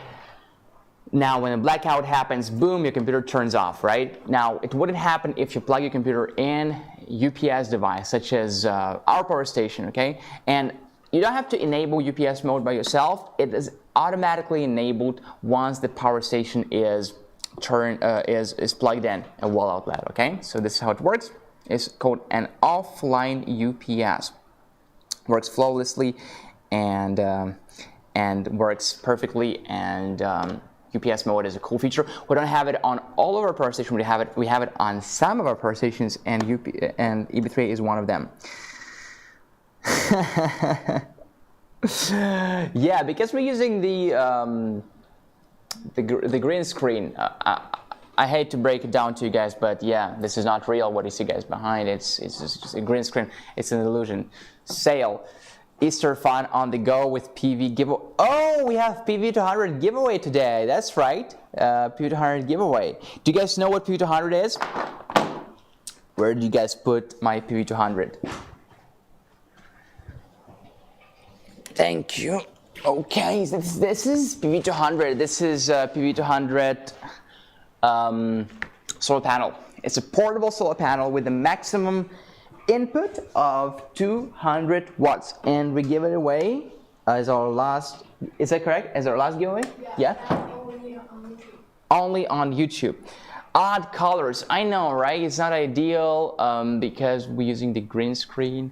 Now when a blackout happens, boom, your computer turns off, right? Now it wouldn't happen if you plug your computer in UPS device, such as our power station. Okay, and you don't have to enable UPS mode by yourself. It is automatically enabled once the power station is plugged in a wall outlet. Okay, so this is how it works. It's called an offline UPS. Works flawlessly and works perfectly. And UPS mode is a cool feature. We don't have it on all of our power stations. We have it on some of our power stations, and EB3 is one of them. Yeah, because we're using the green screen. I hate to break it down to you guys, but yeah, this is not real. What you see guys behind, it's just a green screen. It's an illusion. Sale, Easter fun on the go with PV giveaway. Oh, we have PV200 giveaway today. That's right, PV200 giveaway. Do you guys know what PV200 is? Where did you guys put my PV200? Thank you. Okay, this is PV200. This is PV200 solar panel. It's a portable solar panel with a maximum input of 200 watts, and we give it away as our last. Is that correct? As our last giveaway? Yeah. Only on YouTube. Only on YouTube. Odd colors. I know, right? It's not ideal because we're using the green screen.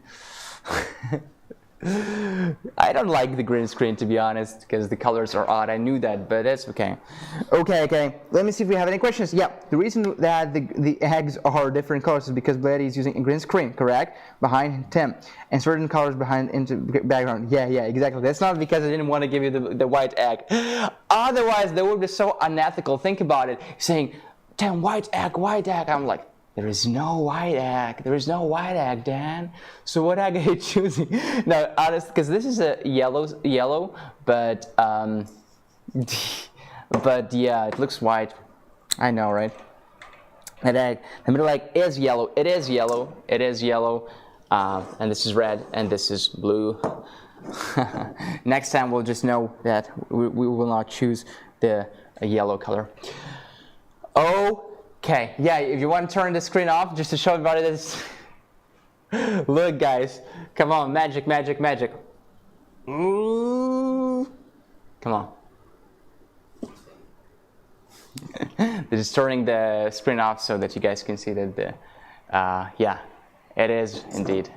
I don't like the green screen, to be honest, because the colors are odd. I knew that, but it's okay. Okay. Let me see if we have any questions. Yeah, the reason that the eggs are different colors is because BLUETTI is using a green screen, correct? Behind Tim, and certain colors behind into background. Yeah, exactly. That's not because I didn't want to give you the white egg. Otherwise, that would be so unethical. Think about it. Saying, Tim, white egg, white egg. I'm like, there is no white egg. There is no white egg, Dan. So what egg are you choosing? No, honest, because this is a yellow, but but yeah, it looks white. I know, right? That egg, the middle egg is yellow. It is yellow. It is yellow, and this is red, and this is blue. Next time we'll just know that we will not choose a yellow color. Okay, yeah, if you want to turn the screen off just to show everybody this. Look, guys, come on, magic. Ooh. Come on. They're just turning the screen off so that you guys can see that yeah, it is indeed.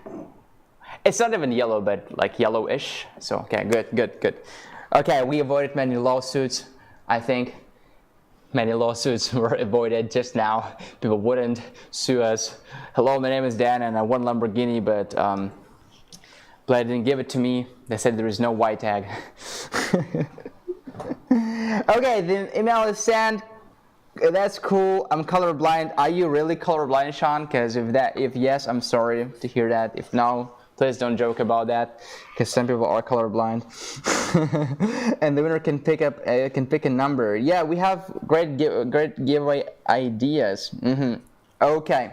It's not even yellow, but like yellowish. So, okay, good. Okay, we avoided many lawsuits, I think. Many lawsuits were avoided just now. People wouldn't sue us. Hello, my name is Dan, and I won Lamborghini, but BLUETTI didn't give it to me. They said there is no white tag. Okay, the email is sent. That's cool. I'm colorblind. Are you really colorblind, Sean? Because if yes, I'm sorry to hear that. If no, please don't joke about that, because some people are colorblind. And the winner can pick a number. Yeah, we have great giveaway ideas. Okay.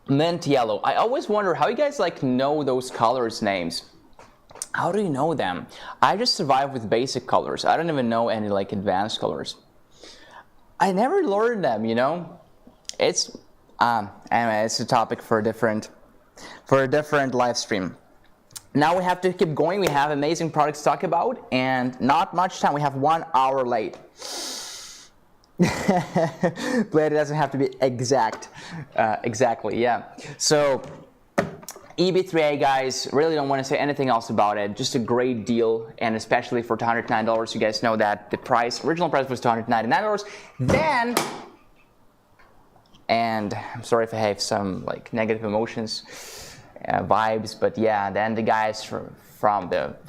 Mint yellow. I always wonder how you guys like know those colors names. How do you know them? I just survive with basic colors. I don't even know any like advanced colors. I never learned them, you know. It's anyway, it's a topic for a different live stream. Now we have to keep going. We have amazing products to talk about, and not much time. We have 1 hour late. BLUETTI doesn't have to be exact. Exactly, yeah. So EB3A, guys, really don't want to say anything else about it. Just a great deal, and especially for $209. You guys know that the original price was $299. Then, and I'm sorry if I have some like negative emotions, vibes, but yeah, then the guys who are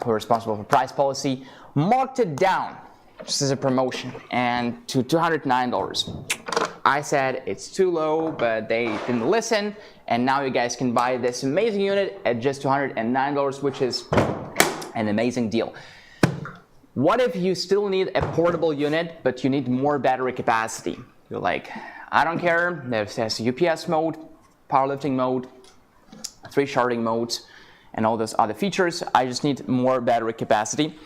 responsible for price policy marked it down just as a promotion and to $209. I said it's too low, but they didn't listen, and now you guys can buy this amazing unit at just $209, which is an amazing deal. What if you still need a portable unit, but you need more battery capacity? You're like, I don't care, there's UPS mode, powerlifting mode, 3 sharding modes, and all those other features. I just need more battery capacity.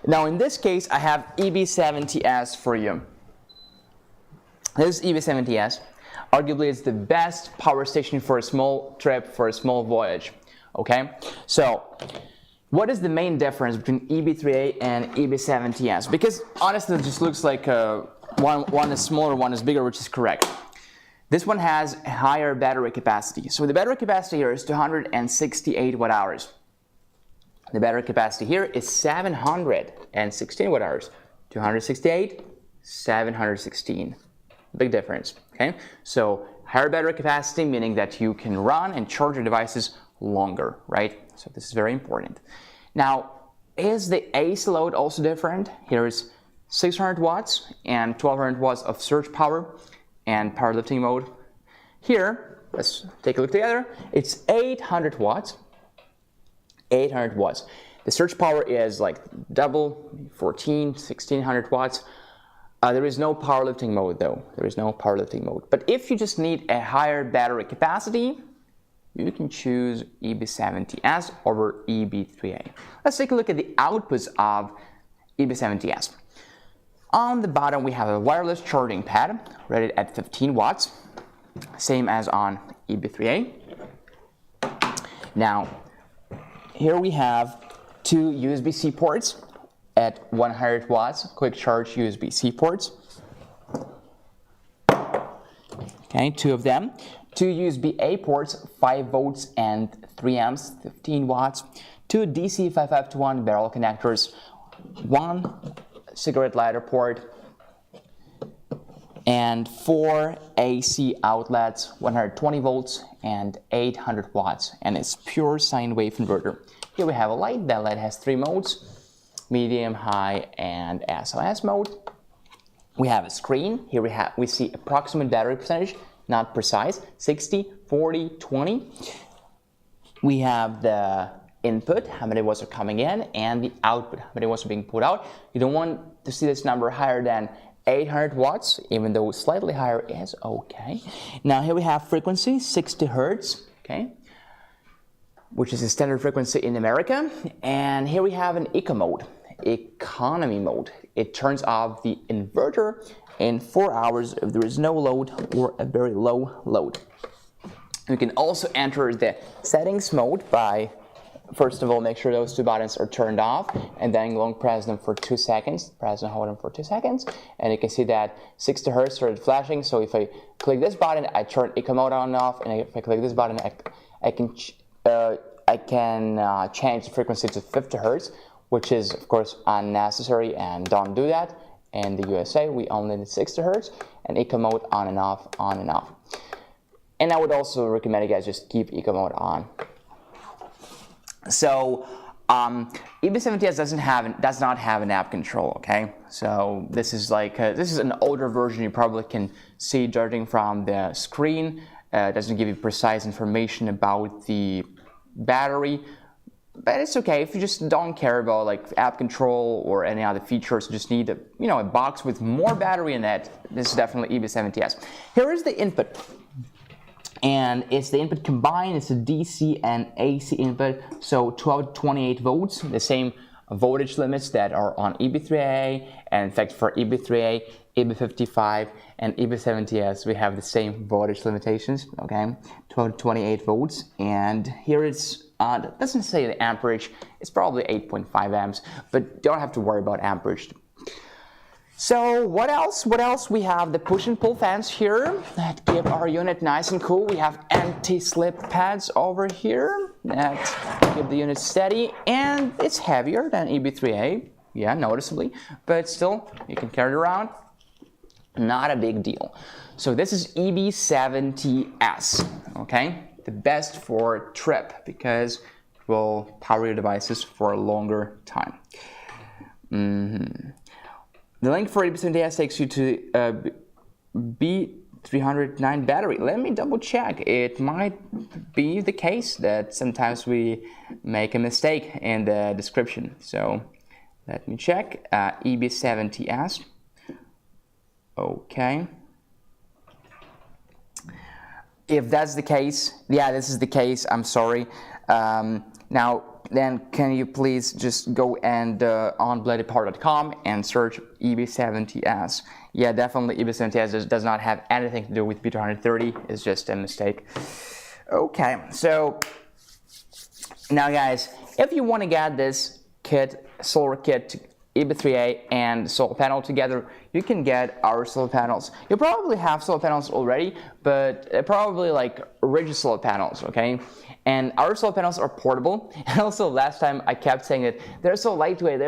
Now in this case, I have EB70S for you. This is EB70S. Arguably, it's the best power station for a small trip, for a small voyage. Okay, so what is the main difference between EB3A and EB70S? Because honestly, it just looks like one is smaller, one is bigger, which is correct. This one has a higher battery capacity. So the battery capacity here is 268 watt hours. The battery capacity here is 716 watt hours. 268, 716. Big difference, okay? So higher battery capacity, meaning that you can run and charge your devices longer, right? So this is very important. Now, is the AC load also different? Here is 600 watts and 1200 watts of surge power and powerlifting mode. Here, let's take a look together. It's 800 watts. 800 watts. The surge power is like double, 1600 watts. There is no powerlifting mode though. There is no powerlifting mode. But if you just need a higher battery capacity, you can choose EB70S over EB3A. Let's take a look at the outputs of EB70S. On the bottom, we have a wireless charging pad rated at 15 watts, same as on EB3A. Now, here we have 2 USB-C ports at 100 watts, quick charge USB-C ports. Okay, 2 of them. 2 USB-A ports, 5 volts and 3 amps, 15 watts, 2 DC 5521 barrel connectors, 1 cigarette lighter port, and 4 AC outlets, 120 volts and 800 watts, and it's pure sine wave inverter. Here we have a light. That light has 3 modes, medium, high, and SOS mode. We have a screen. Here we see approximate battery percentage, not precise, 60, 40, 20. We have the input, how many watts are coming in, and the output, how many watts are being put out. You don't want to see this number higher than 800 watts, even though slightly higher is okay. Now here we have frequency, 60 hertz, okay, which is a standard frequency in America. And here we have an eco mode, economy mode. It turns off the inverter in 4 hours if there is no load or a very low load. You can also enter the settings mode by, first of all, make sure those 2 buttons are turned off, and then long press them for 2 seconds. Press and hold them for 2 seconds, and you can see that 60 hertz started flashing. So if I click this button, I turn eco mode on and off, and if I click this button, I can change the frequency to 50 hertz, which is of course unnecessary, and don't do that. In the USA, we only need 60 hertz, and eco mode on and off, on and off. And I would also recommend you guys just keep eco mode on. So EB70S does not have an app control, okay? So this is like this is an older version. You probably can see judging from the screen. It doesn't give you precise information about the battery, but it's okay if you just don't care about like app control or any other features. You just need a box with more battery in it. This is definitely EB70S. Here is the input. And it's the input combined. It's a DC and AC input, so 12 to 28 volts, the same voltage limits that are on EB3A, and in fact for EB3A, EB55, and EB70S we have the same voltage limitations, okay, 12 to 28 volts, and here it's, it doesn't say the amperage, it's probably 8.5 amps, but don't have to worry about amperage. So what else? We have the push and pull fans here that keep our unit nice and cool. We have anti-slip pads over here that keep the unit steady, and it's heavier than EB3A, yeah, noticeably, but still you can carry it around, not a big deal. So this is EB70S, okay, the best for trip because it will power your devices for a longer time. The link for EB70S takes you to B309 battery. Let me double check. It might be the case that sometimes we make a mistake in the description. So let me check. EB70S. Okay. If that's the case, yeah, this is the case. I'm sorry. Now, then can you please just go and on BLUETTIpower.com and search EB70S. Yeah, definitely EB70S does not have anything to do with B230. It's just a mistake. Okay, so now guys, if you want to get this kit, solar kit, EB3A and solar panel together, you can get our solar panels. You probably have solar panels already, but probably like rigid solar panels, okay? And our solar panels are portable. And also last time I kept saying that they're so lightweight,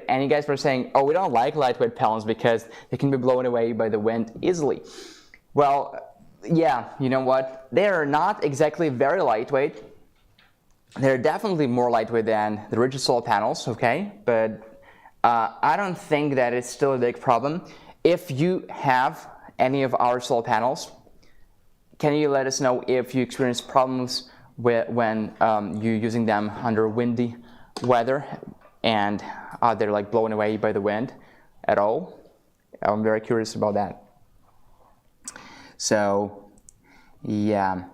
and you guys were saying, oh, we don't like lightweight panels because they can be blown away by the wind easily. Well, yeah, you know what? They're not exactly very lightweight. They're definitely more lightweight than the rigid solar panels, okay? But I don't think that it's still a big problem. If you have any of our solar panels, can you let us know if you experience problems when you're using them under windy weather, and are they like blown away by the wind at all? I'm very curious about that. So, yeah.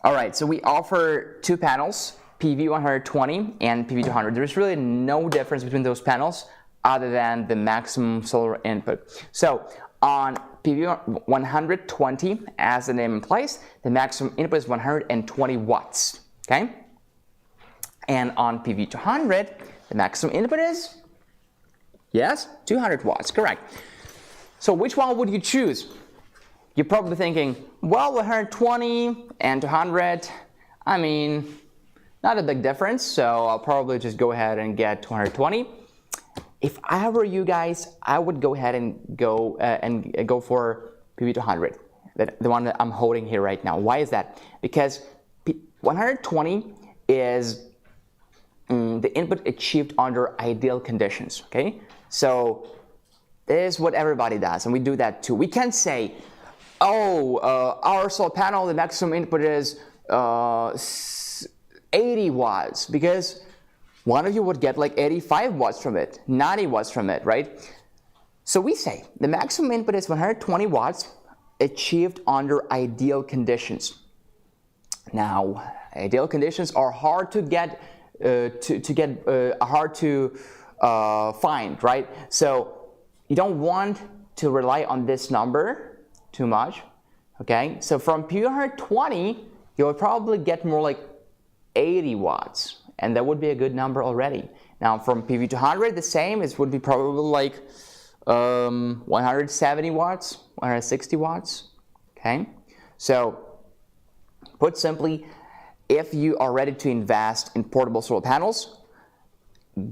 All right, so we offer 2 panels, PV120 and PV200. There's really no difference between those panels other than the maximum solar input. So on PV120, as the name implies, the maximum input is 120 watts, okay? And on PV200, the maximum input is, yes, 200 watts, correct. So which one would you choose? you're probably thinking, well, 120 and 200, I mean, not a big difference, so I'll probably just go ahead and get 220. If I were you guys, I would go ahead and go for PV200, the one that I'm holding here right now. Why is that? Because 120 is the input achieved under ideal conditions, okay? So this is what everybody does, and we do that too. We can't say, oh, our solar panel, the maximum input is 80 watts, because one of you would get like 85 watts from it, 90 watts from it, right? So we say the maximum input is 120 watts achieved under ideal conditions. Now, ideal conditions are hard to get, hard to find, right? So you don't want to rely on this number too much, okay? So from PV120, you would probably get more like 80 watts, and that would be a good number already. Now from PV200, the same, it would be probably like 170 watts, 160 watts, okay? So put simply, if you are ready to invest in portable solar panels,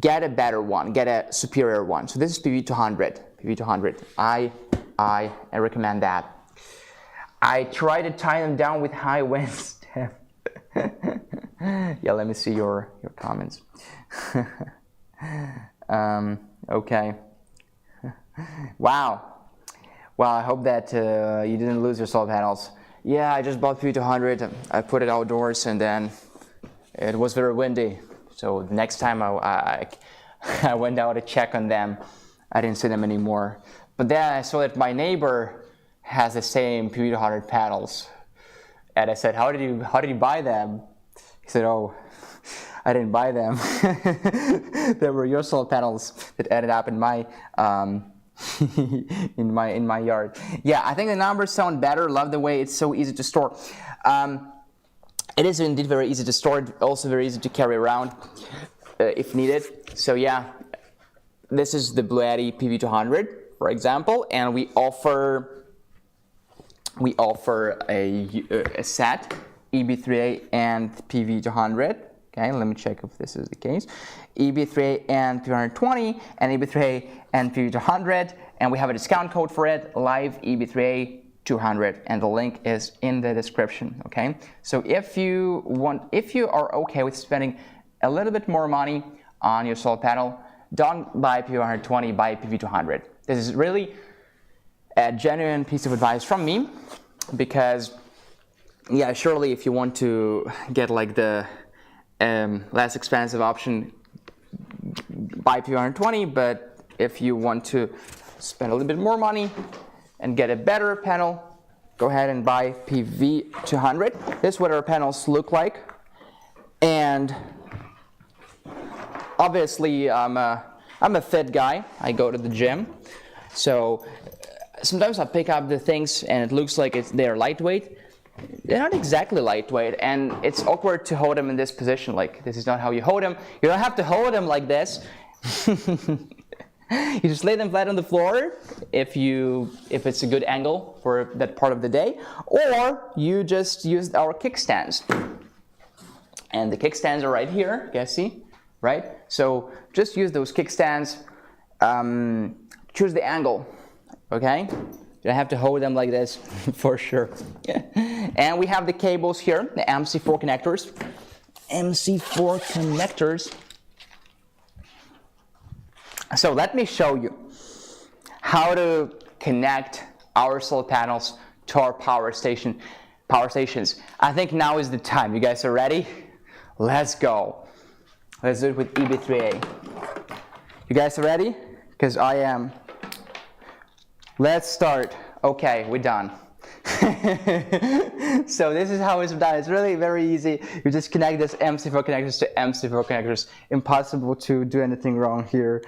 get a better one, get a superior one. So this is PV200. I recommend that. I try to tie them down with high winds. Yeah, let me see your comments. Okay. Wow. Well, I hope that you didn't lose your solar panels. Yeah, I just bought PV200. I put it outdoors, and then it was very windy. So the next time I went out to check on them, I didn't see them anymore. But then I saw that my neighbor has the same PV200 panels, and I said, "How did you buy them?" He said, "Oh, I didn't buy them. They were your solar panels that ended up in my in my yard." Yeah, I think the numbers sound better. Love the way it's so easy to store. It is indeed very easy to store. Also very easy to carry around if needed. So yeah, this is the BLUETTI PV200, for example, and we offer a set, EB3A and PV200. Okay, let me check if this is the case. EB3A and PV120, and EB3A and PV200, and we have a discount code for it, live EB3A 200, and the link is in the description. Okay, so if you are okay with spending a little bit more money on your solar panel, don't buy PV120, buy PV200. This is really a genuine piece of advice from me, because yeah, surely if you want to get like the less expensive option, buy PV120, but if you want to spend a little bit more money and get a better panel, go ahead and buy PV200. This is what our panels look like, and obviously I'm a fit guy. I go to the gym, so sometimes I pick up the things and it looks like they're lightweight. They're not exactly lightweight, and it's awkward to hold them in this position. Like, this is not how you hold them. You don't have to hold them like this. You just lay them flat on the floor if it's a good angle for that part of the day, or you just use our kickstands. And the kickstands are right here, you guys see, right? So just use those kickstands. Choose the angle, okay? You don't have to hold them like this, for sure. And we have the cables here, the MC4 connectors. MC4 connectors. So let me show you how to connect our solar panels to our power stations. I think now is the time. You guys are ready? Let's go. Let's do it with EB3A. You guys are ready? Because I am. Let's start. Okay, we're done. So this is how it's done. It's really very easy. You just connect this MC4 connectors to MC4 connectors. Impossible to do anything wrong here.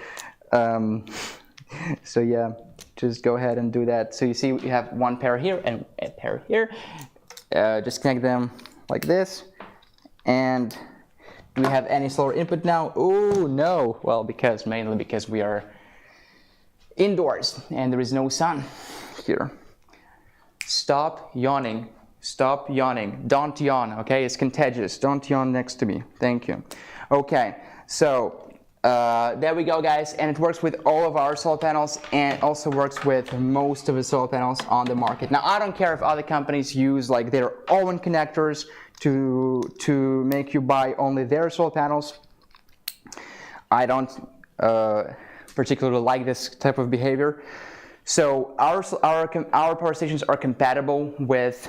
So yeah, just go ahead and do that. So you see you have one pair here and a pair here. Just connect them like this. And do we have any solar input now? Oh no. Well, mainly because we are indoors and there is no sun here. Stop yawning. Stop yawning. Don't yawn, okay? It's contagious. Don't yawn next to me. Thank you. Okay, so there we go, guys. And it works with all of our solar panels and also works with most of the solar panels on the market. Now, I don't care if other companies use like their own connectors to make you buy only their solar panels. I don't particularly like this type of behavior. So our power stations are compatible with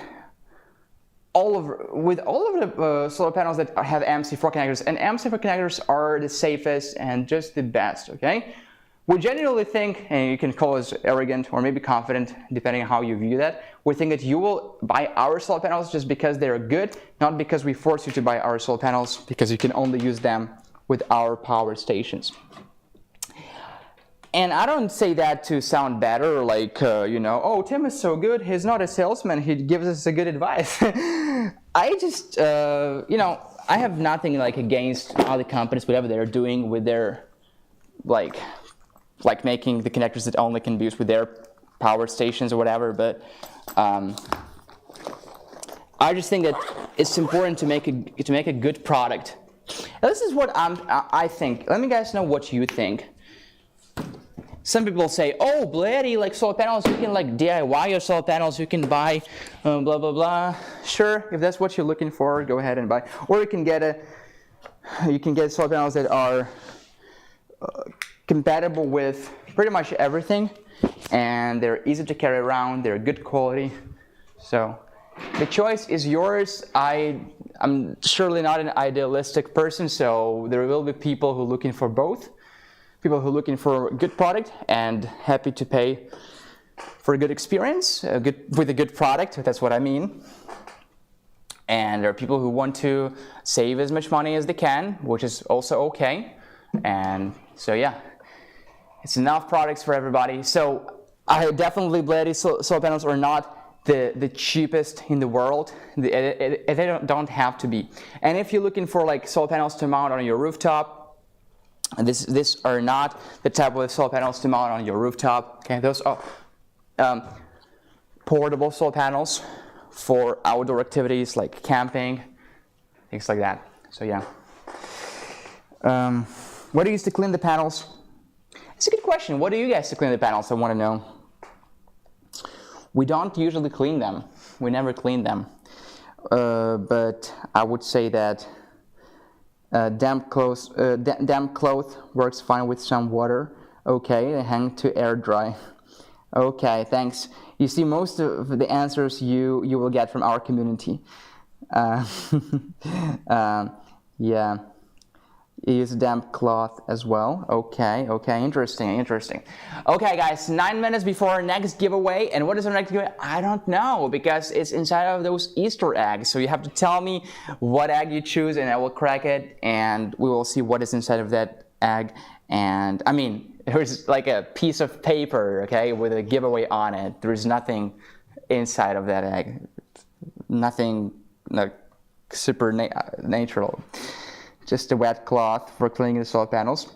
all of the solar panels that have MC4 connectors, and MC4 connectors are the safest and just the best. Okay, we genuinely think, and you can call us arrogant or maybe confident, depending on how you view that. We think that you will buy our solar panels just because they're good, not because we force you to buy our solar panels, because you can only use them with our power stations. And I don't say that to sound better, like, you know, oh, Tim is so good, he's not a salesman, he gives us a good advice. I just, you know, I have nothing like against other companies, whatever they're doing with their, like making the connectors that only can be used with their power stations or whatever, but I just think that it's important to make a good product. Now, this is what I think. Let me guys know what you think. Some people say, oh, BLUETTI, like solar panels, you can like DIY your solar panels, you can buy blah, blah, blah. Sure, if that's what you're looking for, go ahead and buy. Or you can get solar panels that are compatible with pretty much everything, and they're easy to carry around, they're good quality. So the choice is yours. I'm surely not an idealistic person, so there will be people who are looking for both. People who are looking for a good product and happy to pay for a good experience, with a good product, that's what I mean. And there are people who want to save as much money as they can, which is also okay. And so yeah, it's enough products for everybody. So I definitely BLUETTI solar panels are not the cheapest in the world. They don't have to be. And if you're looking for like solar panels to mount on your rooftop, and these are not the type of solar panels to mount on your rooftop. Okay, those are portable solar panels for outdoor activities like camping, things like that. So yeah. What do you use to clean the panels? It's a good question. What do you guys to clean the panels? I want to know. We don't usually clean them. We never clean them. But I would say that damp cloth works fine with some water. Okay, they hang to air dry. Okay, thanks. You see, most of the answers you will get from our community. Yeah. You use damp cloth as well. Okay, interesting. Okay, guys, 9 minutes before our next giveaway. And what is our next giveaway? I don't know, because it's inside of those Easter eggs. So you have to tell me what egg you choose, and I will crack it, and we will see what is inside of that egg. And I mean, there's like a piece of paper, okay, with a giveaway on it. There's nothing inside of that egg. Nothing like super natural. Just a wet cloth for cleaning the solar panels.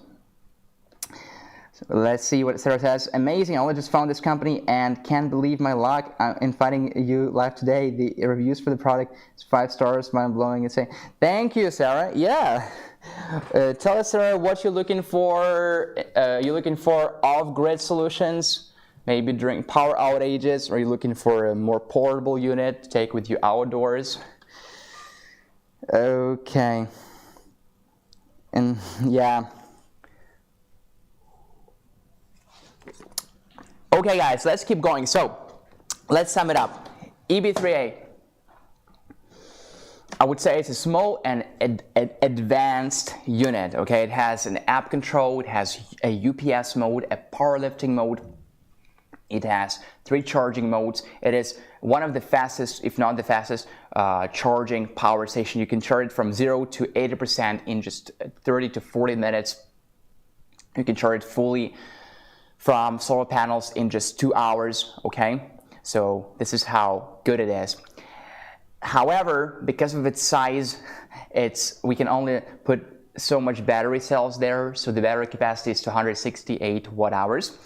So let's see what Sarah says. Amazing, I only just found this company and can't believe my luck in finding you live today. The reviews for the product is 5 stars, mind-blowing. Insane. Thank you, Sarah. Yeah. Tell us, Sarah, what you're looking for. You're looking for off-grid solutions, maybe during power outages, or you're looking for a more portable unit to take with you outdoors. Okay. And yeah. Okay, guys, let's keep going. So let's sum it up. EB3A. I would say it's a small and advanced unit. Okay, it has an app control, it has a UPS mode, a powerlifting mode. It has 3 charging modes. It is one of the fastest, if not the fastest, charging power station. You can charge it from 0 to 80% in just 30 to 40 minutes. You can charge it fully from solar panels in just 2 hours, okay? So this is how good it is. However, because of its size, we can only put so much battery cells there, so the battery capacity is 268 watt hours.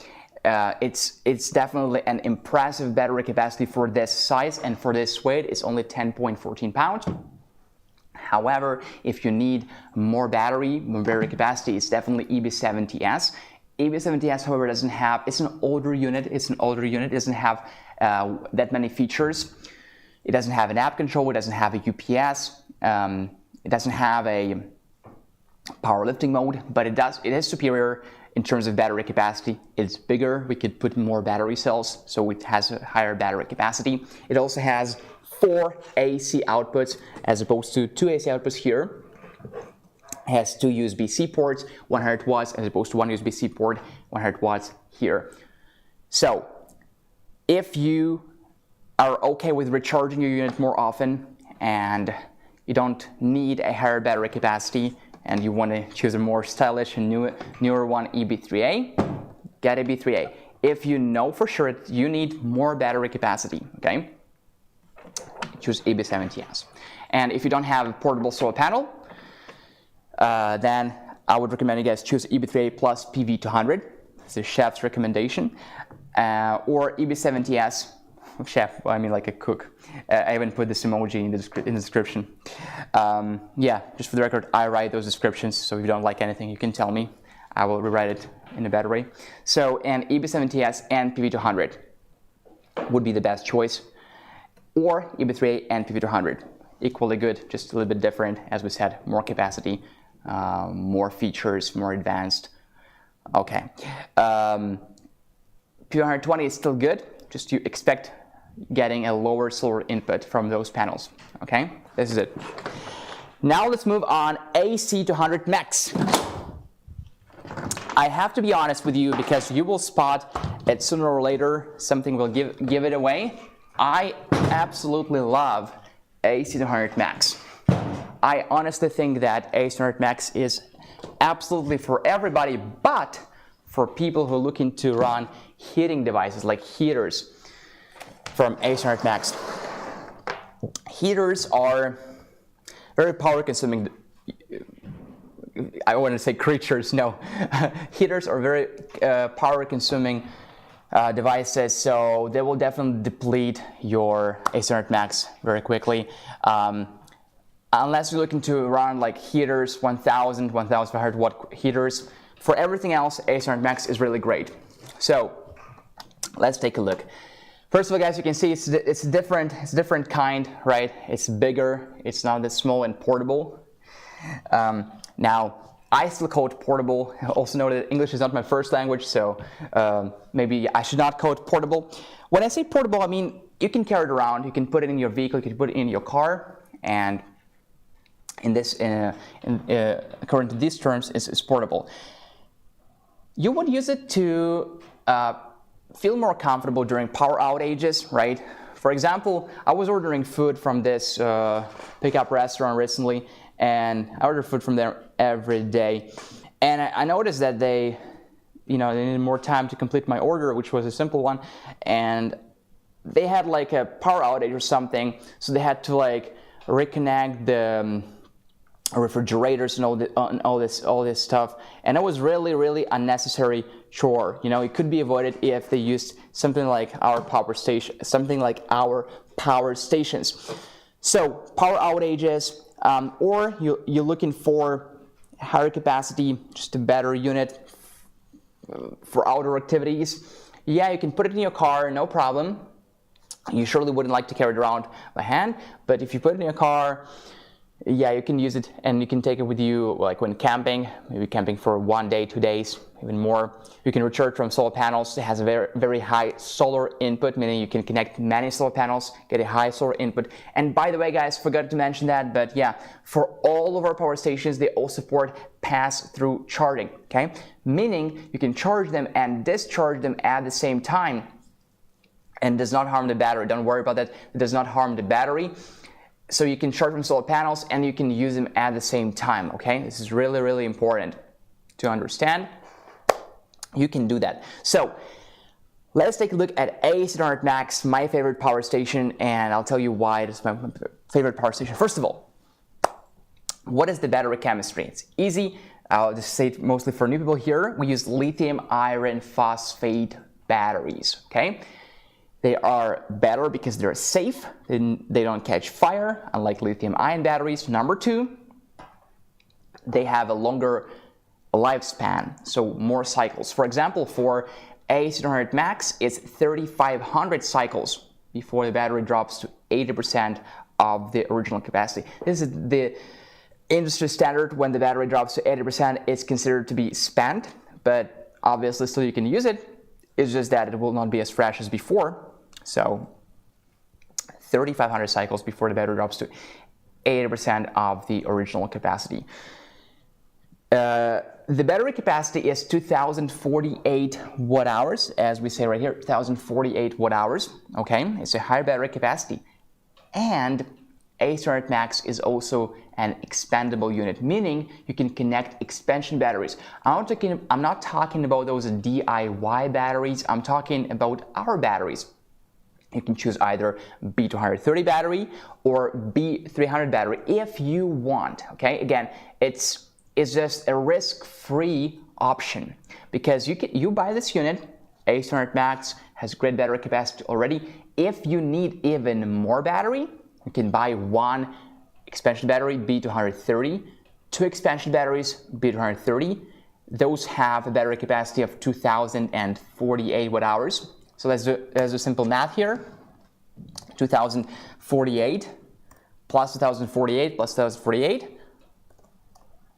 It's definitely an impressive battery capacity for this size, and for this weight it's only 10.14 pounds. However, if you need more battery capacity, it's definitely EB70S. EB70S, however, doesn't have, it's an older unit, it doesn't have that many features. It doesn't have an app control, it doesn't have a UPS, it doesn't have a powerlifting mode, but it is superior in terms of battery capacity. It's bigger, we could put more battery cells, so it has a higher battery capacity. It also has 4 AC outputs as opposed to 2 AC outputs here. It has 2 USB-C ports, 100 watts, as opposed to 1 USB-C port, 100 watts here. So if you are okay with recharging your unit more often and you don't need a higher battery capacity and you want to choose a more stylish and newer one, EB3A, get EB3A. If you know for sure that you need more battery capacity, okay, choose EB70S. And if you don't have a portable solar panel, then I would recommend you guys choose EB3A plus PV200. It's a chef's recommendation. Or EB70S, chef, I mean like a cook. I even put this emoji in the description. Yeah, just for the record, I write those descriptions, so if you don't like anything, you can tell me. I will rewrite it in a better way. So, and EB70S and PV200 would be the best choice. Or EB3A and PV200. Equally good, just a little bit different, as we said, more capacity, more features, more advanced. Okay. PV120 is still good, just you expect getting a lower solar input from those panels. Okay, this is it. Now let's move on, AC to 100 max. I have to be honest with you because you will spot that sooner or later something will give it away. I absolutely love AC to 100 max. I honestly think that AC to 100 max is absolutely for everybody, but for people who are looking to run heating devices like heaters from AC to 100 max. Heaters are very power consuming. I want to say creatures, no. Heaters are very power consuming devices, so they will definitely deplete your AC to 100 max very quickly. Unless you're looking to run like heaters, 1000, 1500 watt heaters. For everything else, AC to 100 max is really great. So let's take a look. First of all, guys, you can see it's different kind, right? It's bigger, it's not this small and portable. Now, I still code portable. Also know that English is not my first language, so maybe I should not code portable. When I say portable, I mean you can carry it around, you can put it in your vehicle, you can put it in your car, and in this, according to these terms, it's portable. You would use it to feel more comfortable during power outages, right? For example, I was ordering food from this pickup restaurant recently, and I order food from there every day. And I noticed that they needed more time to complete my order, which was a simple one, and they had like a power outage or something, so they had to like reconnect the refrigerators and all this stuff, and it was really unnecessary chore. It could be avoided if they used something like our power stations. So power outages, or you're looking for higher capacity, just a better unit for outdoor activities. Yeah, you can put it in your car, no problem. You surely wouldn't like to carry it around by hand, but if you put it in your car, yeah, you can use it and you can take it with you like when camping, maybe camping for 1 day, 2 days, even more. You can recharge from solar panels. It has a very high solar input, meaning you can connect many solar panels, get a high solar input. And by the way, guys, forgot to mention that, but yeah, for all of our power stations, they all support pass-through charging, okay? Meaning you can charge them and discharge them at the same time and does not harm the battery. Don't worry about that. It does not harm the battery. So you can charge from solar panels and you can use them at the same time, okay? This is really important to understand. You can do that. So let's take a look at AC to 100 max, my favorite power station, and I'll tell you why it is my favorite power station. First of all, what is the battery chemistry? It's easy. I'll just say it mostly for new people here. We use lithium iron phosphate batteries, okay? They are better because they're safe, they don't catch fire, unlike lithium-ion batteries. Number 2, they have a longer lifespan, so more cycles. For example, for A600 Max, it's 3,500 cycles before the battery drops to 80% of the original capacity. This is the industry standard. When the battery drops to 80%, it's considered to be spent, but obviously still you can use it. It's just that it will not be as fresh as before. So 3,500 cycles before the battery drops to 80% of the original capacity. The battery capacity is 2,048 watt hours, as we say right here, 2,048 watt hours, okay? It's a higher battery capacity. And A600 Max is also an expandable unit, meaning you can connect expansion batteries. I'm not talking about those DIY batteries, I'm talking about our batteries. You can choose either B230 battery or B300 battery if you want, okay? Again, it's just a risk-free option because you buy this unit. A600 Max has great battery capacity already. If you need even more battery, you can buy one expansion battery, B230, 2 expansion batteries, B230. Those have a battery capacity of 2,048 watt hours. So let's do simple math here. 2,048 plus 2,048 plus 2,048.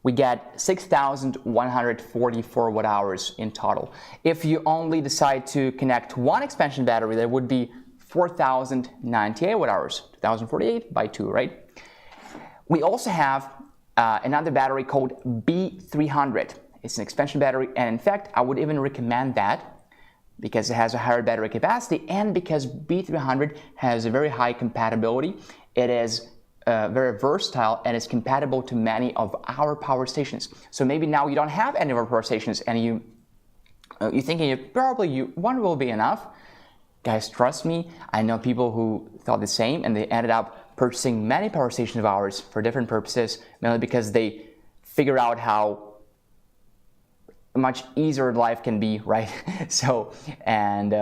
We get 6,144 watt hours in total. If you only decide to connect one expansion battery, that would be 4,098 watt hours. 2,048 by 2, right? We also have another battery called B300. It's an expansion battery, and in fact, I would even recommend that because it has a higher battery capacity and because B300 has a very high compatibility. It is very versatile and is compatible to many of our power stations. So maybe now you don't have any of our power stations and you're thinking one will be enough. Guys, trust me, I know people who thought the same and they ended up purchasing many power stations of ours for different purposes, mainly because they figure out how much easier life can be, right? So, and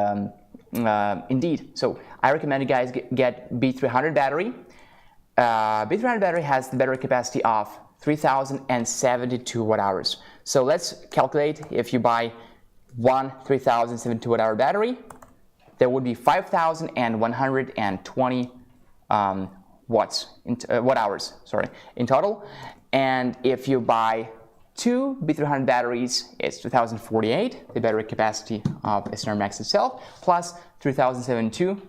indeed, so I recommend you guys get B300 battery. B300 battery has the battery capacity of 3,072 watt hours. So let's calculate. If you buy one 3,072 watt hour battery, there would be 5,120 watt hours, in total. And if you buy 2 B300 batteries, it's 2,048, the battery capacity of A600 Max itself, plus 3,072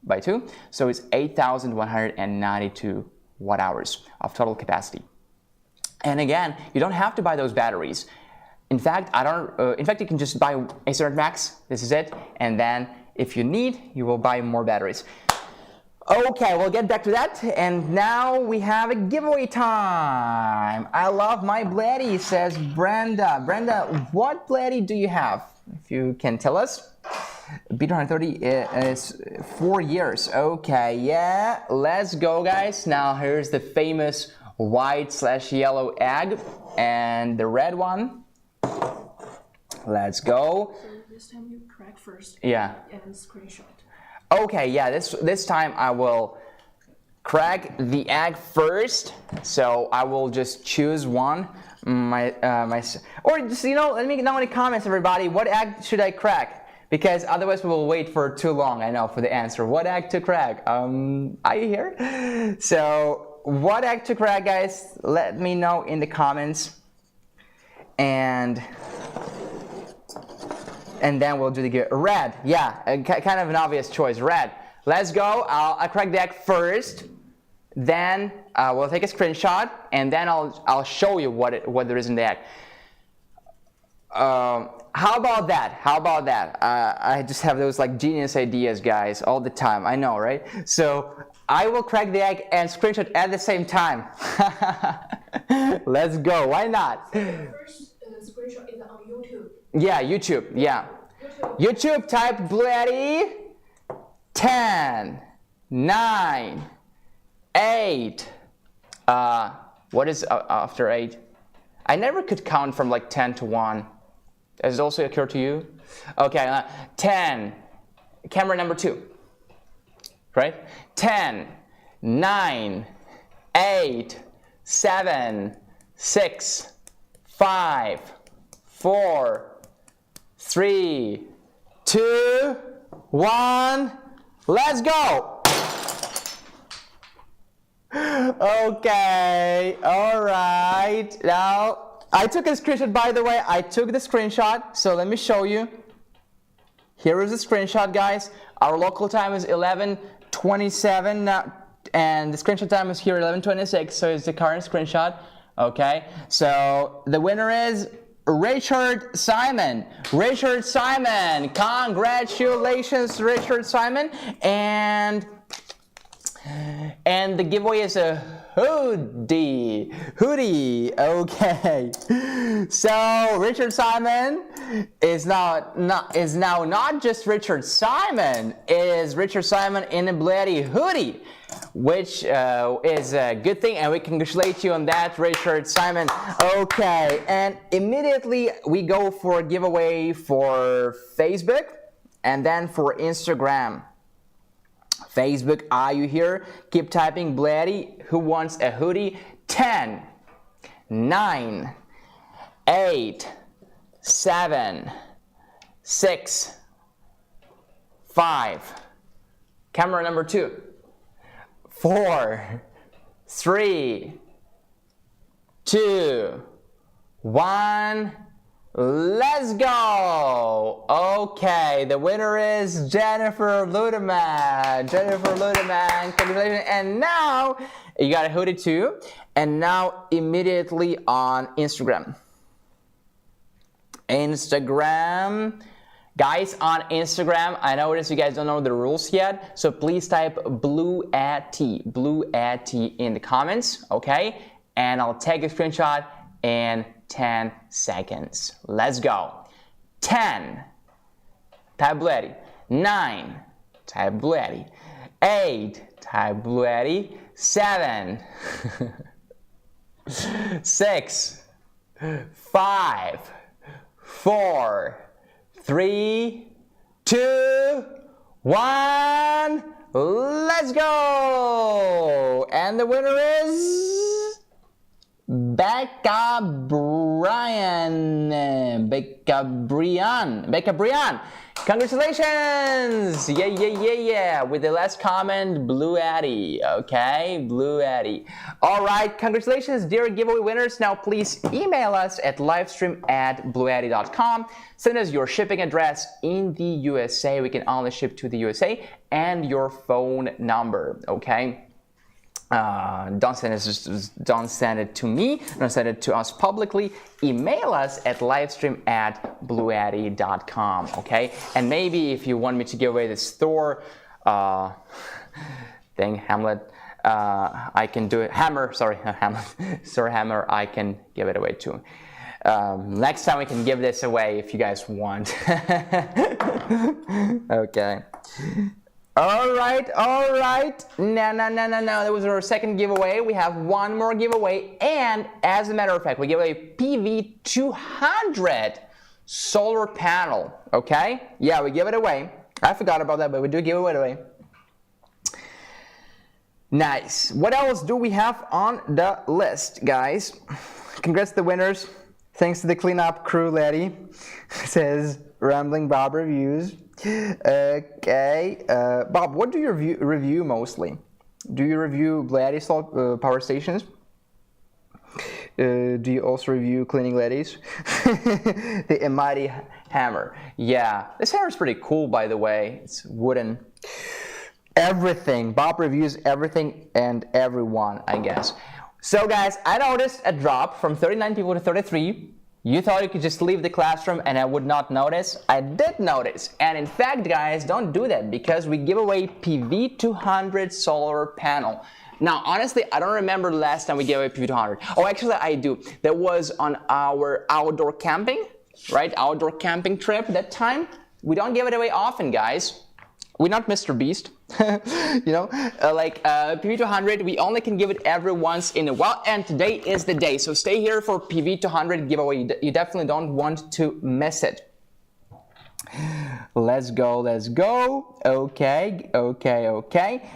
by 2, so it's 8,192 watt hours of total capacity. And again, you don't have to buy those batteries. In fact, you can just buy A600 Max, this is it, and then if you need, you will buy more batteries. Okay, we'll get back to that, and now we have a giveaway time. I love my BLUETTI, says Brenda. Brenda, what BLUETTI do you have? If you can tell us. B230 is 4 years. Okay, yeah, let's go, guys. Now here's the famous white/yellow egg and the red one. Let's go. So this time you crack first. Yeah. And screenshot. Okay, yeah, this time I will crack the egg first. So I will just choose one. Or just, let me know in the comments, everybody, what egg should I crack? Because otherwise we will wait for too long, I know, for the answer. What egg to crack? Are you here? So, what egg to crack, guys? Let me know in the comments. And then we'll do the red. Yeah, kind of an obvious choice. Red. Let's go. I'll crack the egg first. Then we'll take a screenshot, and then I'll show you what there is in the egg. How about that? I just have those genius ideas, guys, all the time. I know, right? So I will crack the egg and screenshot at the same time. Let's go. Why not? First screenshot is on YouTube. Yeah, YouTube. Yeah. YouTube type BLUETTI. 10, 9, 8. What is after 8? I never could count from 10 to 1. Does it also occur to you? Okay, 10, camera number 2, right? 10, 9, 8, 7, 6, 5, 4, 3, 2, 1, let's go! Okay, all right. Now, I took a screenshot, by the way. I took the screenshot, so let me show you. Here is the screenshot, guys. Our local time is 11:27 now, and the screenshot time is here 11:26, so it's the current screenshot. Okay, so the winner is Richard Simon. Richard Simon, congratulations, Richard Simon. And the giveaway is a hoodie. Okay. So Richard Simon is now not just Richard Simon. It is Richard Simon in a BLUETTI hoodie, which is a good thing, and we congratulate you on that, Richard Simon. Okay, and immediately we go for a giveaway for Facebook and then for Instagram. Facebook, are you here? Keep typing BLUETTI. Who wants a hoodie? 10, 9, 8, 7, 6, 5. Camera number 2. 4, 3, 2, 1. Let's go! Okay, the winner is Jennifer Ludeman. Jennifer Ludeman, congratulations. And now you got a hoodie too. And now immediately on Instagram. Guys, on Instagram, I notice you guys don't know the rules yet, so please type BLUETTI in the comments, okay? And I'll take a screenshot in 10 seconds. Let's go. 10, type BLUETTI. 9, type BLUETTI. 8, type BLUETTI. 7, 6, 5, 4, 3, 2, 1. Let's go! And the winner is Becca Brian. Congratulations! Yeah. With the last comment, BLUETTI. Okay, BLUETTI. All right, congratulations, dear giveaway winners. Now please email us at livestream@bluetti.com. Send us your shipping address in the USA. We can only ship to the USA, and your phone number. Okay. Don't send it to me, don't send it to us publicly. Email us at livestream@bluetti.com, okay? And maybe if you want me to give away this Thor thing, Hamlet, I can do it. Hammer, sorry, Hamlet, sorry, Hammer, I can give it away too. Next time we can give this away if you guys want. Okay. All right. No. That was our second giveaway. We have one more giveaway, and as a matter of fact, we give away PV200 solar panel. Okay? Yeah, we give it away. I forgot about that, but we do give it away. Nice. What else do we have on the list, guys? Congrats to the winners. Thanks to the cleanup crew, Letty. Says Rambling Bob Reviews. Okay, Bob, what do you review mostly? Do you review BLUETTI power stations? Do you also review cleaning ladies? The mighty hammer. Yeah, this hammer is pretty cool, by the way. It's wooden. Everything. Bob reviews everything and everyone, I guess. So guys, I noticed a drop from 39 people to 33. You thought you could just leave the classroom and I would not notice? I did notice. And in fact, guys, don't do that because we give away PV200 solar panel. Now, honestly, I don't remember the last time we gave away PV200. Oh, actually, I do. That was on our outdoor camping, right? Outdoor camping trip that time. We don't give it away often, guys. We're not Mr. Beast. You know, PV200, we only can give it every once in a while, and today is the day. So stay here for PV200 giveaway. You definitely don't want to miss it. Let's go, let's go. Okay.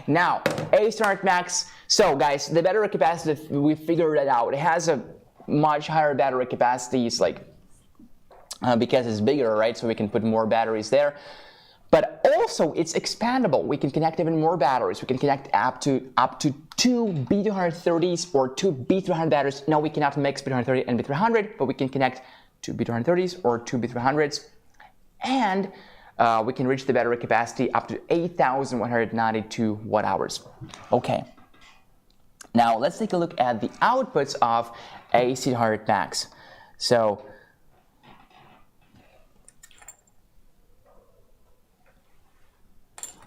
Now, A700 Max. So guys, the battery capacity, we figured it out. It has a much higher battery capacity, because it's bigger, right? So we can put more batteries there. But also, it's expandable. We can connect even more batteries. We can connect up to 2 B230s or 2 B300 batteries. No, we cannot mix B230 and B300, but we can connect 2 B230s or 2 B300s. And we can reach the battery capacity up to 8,192 watt-hours. Okay. Now, let's take a look at the outputs of A700 Max. So,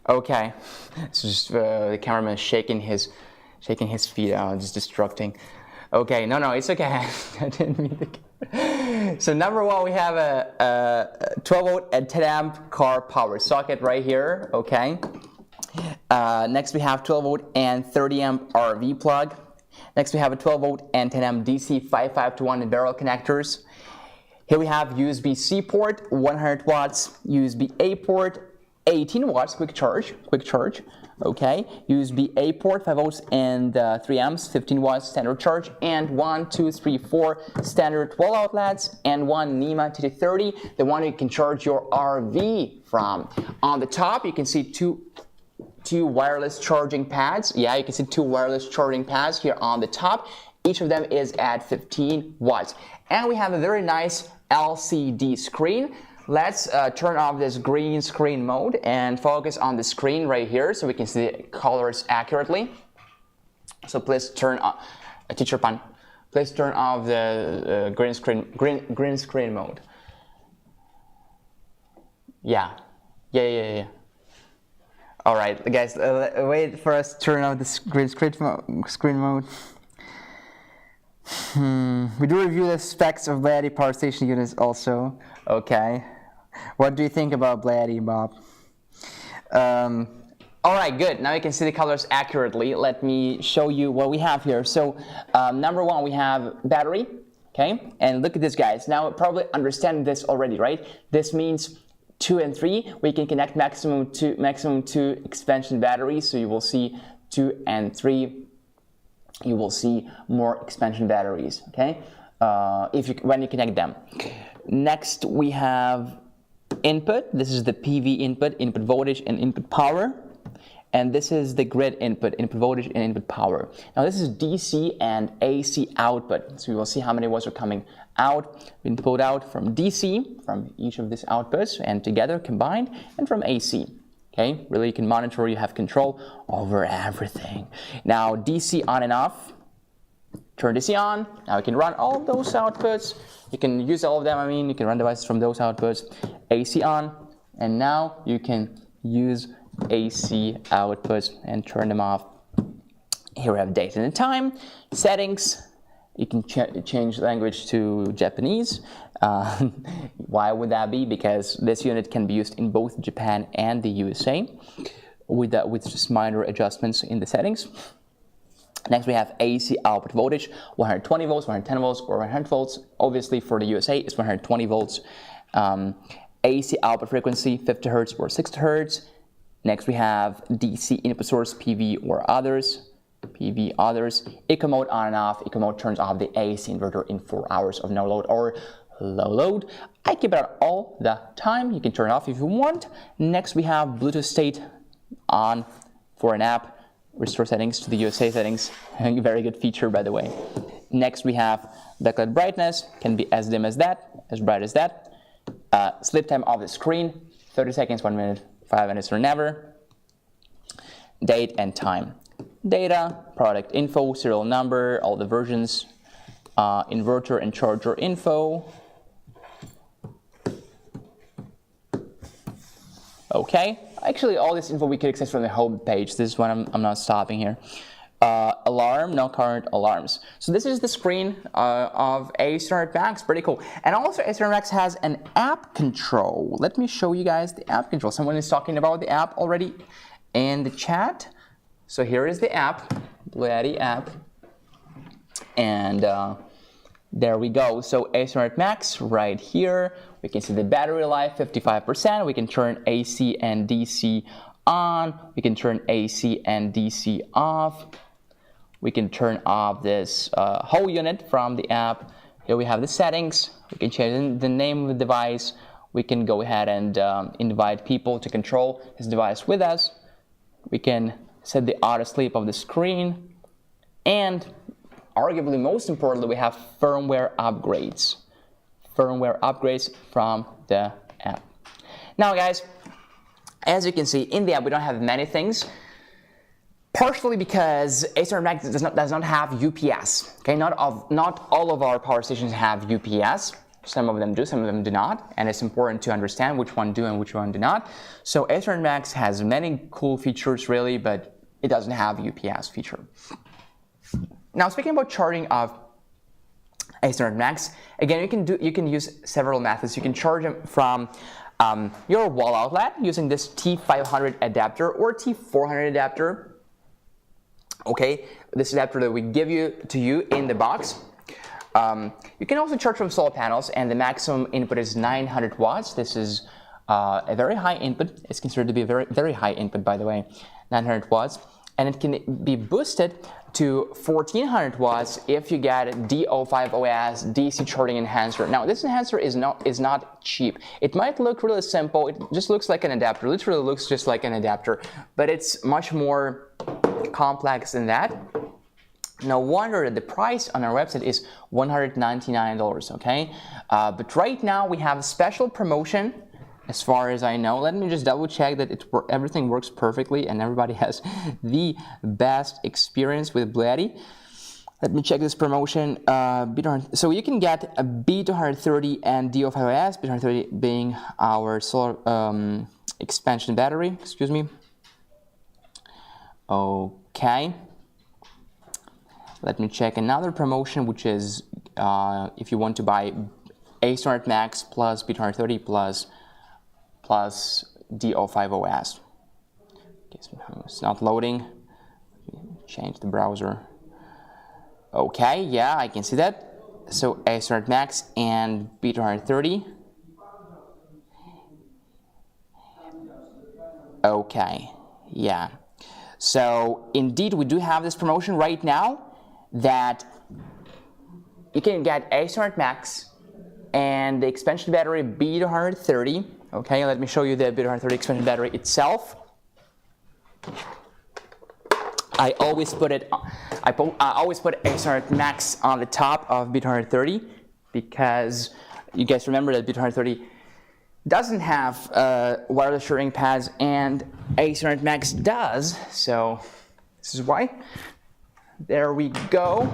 okay, it's just the cameraman shaking his feet out, just distracting. Okay, no, it's okay. I didn't mean to. So number one, we have a 12 volt and 10 amp car power socket right here. Okay. Next we have 12 volt and 30 amp RV plug. Next we have a 12 volt and 10 amp DC 5521 barrel connectors. Here we have USB-C port, 100 watts, USB-A port, 18 watts, quick charge, okay, USB-A port, 5 volts and 3 amps, 15 watts standard charge, and 1, 2, 3, 4 standard 12 outlets, and one NEMA TT30, the one you can charge your RV from. On the top, you can see two wireless charging pads. Yeah, you can see 2 wireless charging pads here on the top. Each of them is at 15 watts. And we have a very nice LCD screen. Let's turn off this green screen mode and focus on the screen right here so we can see the colors accurately. So please turn on, teacher Pan, please turn off the green screen mode. Yeah. All right, guys, wait for us to turn off the green screen mode. We do review the specs of BLUETTI power station units also. Okay. What do you think about BLUETTI, Bob? All right, good. Now you can see the colors accurately. Let me show you what we have here. So number one, we have battery. Okay, and look at this, guys. Now probably understand this already, right? This means 2 and 3. We can connect maximum 2 expansion batteries. So you will see 2 and 3. You will see more expansion batteries. Okay, when you connect them. Next, we have input. This is the PV input voltage and input power. And this is the grid input voltage and input power. Now this is DC and AC output. So you will see how many watts are coming out, being pulled out from DC, from each of these outputs, and together combined, and from AC. Okay, really you can monitor, you have control over everything. Now DC on and off. Turn DC on. Now you can run all of those outputs. You can use all of them, you can run devices from those outputs. AC on, and now you can use AC outputs and turn them off. Here we have date and time. Settings, you can change language to Japanese. Why would that be? Because this unit can be used in both Japan and the USA with just minor adjustments in the settings. Next, we have AC output voltage, 120 volts, 110 volts, or 100 volts. Obviously, for the USA, it's 120 volts. AC output frequency, 50 hertz or 60 hertz. Next, we have DC input source, PV or others. PV others. Eco mode on and off. Eco mode turns off the AC inverter in 4 hours of no load or low load. I keep it on all the time. You can turn it off if you want. Next, we have Bluetooth state on for an app. Restore settings to the USA settings. Very good feature, by the way. Next, we have backlight brightness. Can be as dim as that, as bright as that. Sleep time of the screen, 30 seconds, 1 minute, 5 minutes or never. Date and time. Data, product info, serial number, all the versions, inverter and charger info. Okay. Actually, all this info we can access from the home page. This is when I'm not stopping here. Alarm, no current alarms. So this is the screen of A700 Max. Pretty cool. And also A700 Max has an app control. Let me show you guys the app control. Someone is talking about the app already. in the chat. So here is the app, BLUETTI app, and there we go. So AC Max right here. We can see the battery life 55%. We can turn AC and DC on. We can turn AC and DC off. We can turn off this whole unit from the app. Here we have the settings. We can change the name of the device. We can go ahead and invite people to control this device with us. We can set the auto sleep of the screen. And arguably most importantly, we have firmware upgrades. Firmware upgrades from the app. Now guys, as you can see in the app, we don't have many things. Partially because AC Max does not have UPS. Okay, not all of our power stations have UPS. Some of them do, some of them do not, and it's important to understand which one do and which one do not. So AC Max has many cool features really, but it doesn't have UPS feature. Now speaking about charging of AC Max, again you can use several methods. You can charge them from your wall outlet using this T500 adapter or T400 adapter. Okay, this adapter that we give to you in the box. You can also charge from solar panels, and the maximum input is 900 watts. This is a very high input. It's considered to be a very high input, by the way, 900 watts. And it can be boosted to 1400 watts if you get 𝗗𝗦𝗧 DC charging enhancer. Now, this enhancer is not cheap. It might look really simple. It just looks like an adapter. Literally looks just like an adapter, but it's much more complex than that. No wonder that the price on our website is $199, okay? But right now we have a special promotion as far as I know. Let me just double check that everything works perfectly and everybody has the best experience with BLUETTI. Let me check this promotion. So you can get a B230 and 𝗗𝗦𝗧, B230 being our solar expansion battery, excuse me. Okay. Let me check another promotion, which is if you want to buy AC Max plus B230 plus 𝗗𝗦𝗧. Okay, so it's not loading. Let me change the browser. Okay, yeah, I can see that. So AC Max and B230. Okay, yeah. So indeed, we do have this promotion right now that you can get AC Max and the expansion battery B230. Okay, let me show you the B230 expansion battery itself. I always put AC Max on the top of B230 because you guys remember that B230 doesn't have wireless charging pads and AC Max does. So this is why. There we go.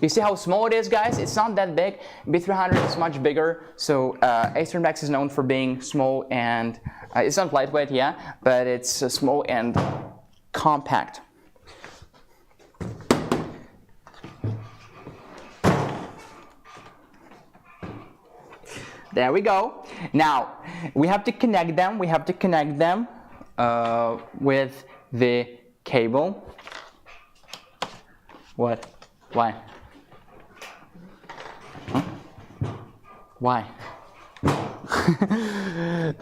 You see how small it is, guys? It's not that big. B300 is much bigger. So AC Max is known for being small and it's not lightweight, yeah, but it's small and compact. There we go. Now we have to connect them. We have to connect them with the cable. What? Why? Huh? Why?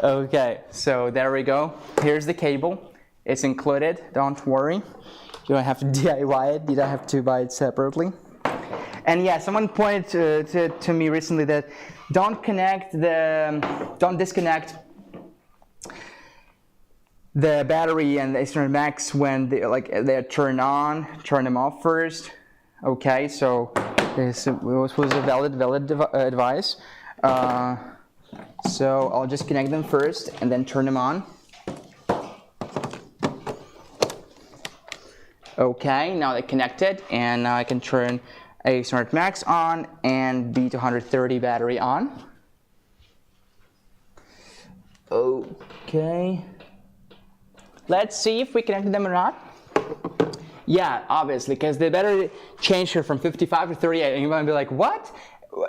Okay, so there we go. Here's the cable. It's included, don't worry. You don't have to DIY it. You don't have to buy it separately. And yeah, someone pointed to me recently that don't disconnect the battery and the AC Max when they're turned on, turn them off first. Okay, so this was a valid advice. So I'll just connect them first and then turn them on. Okay, now they're connected, and now I can turn AC Max on and B230 battery on. Okay. Let's see if we connected them or not. Yeah, obviously, because the battery changed here from 55 to 38, and you might be like, what?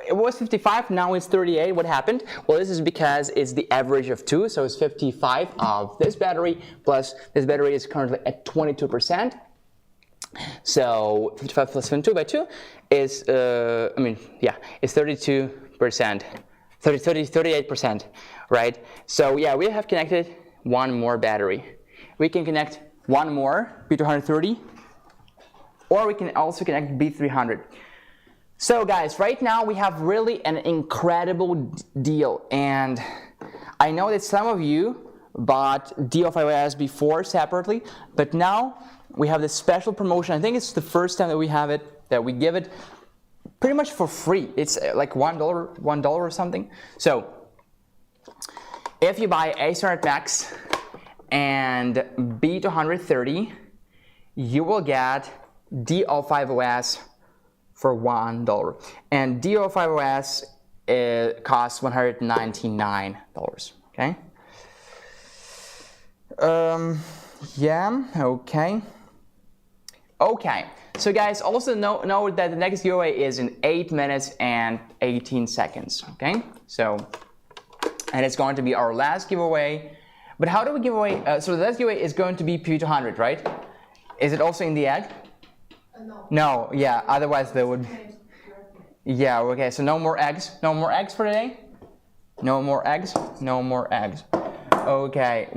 it was 55, now it's 38. What happened? Well, this is because it's the average of two, so it's 55 of this battery, plus this battery is currently at 22%. So 55 plus 22 by 2 is, is 32%, 38%, right? So yeah, we have connected one more battery. We can connect one more B230, or we can also connect B300. So guys, right now we have really an incredible deal, and I know that some of you bought DO5OS before separately, but now we have this special promotion. I think it's the first time that we have it, that we give it pretty much for free. It's like $1 or something. So if you buy A700 Max and B230, you will get DO5OS for $1, and DO5OS costs $199. Okay. Yeah. Okay. Okay. So guys, also know that the next giveaway is in 8 minutes and 18 seconds. Okay. So, and it's going to be our last giveaway. But how do we give away? So the last giveaway is going to be P200, right? Is it also in the egg? No. No, yeah, otherwise they would. Yeah, okay, so no more eggs. No more eggs for today? No more eggs? No more eggs. Okay,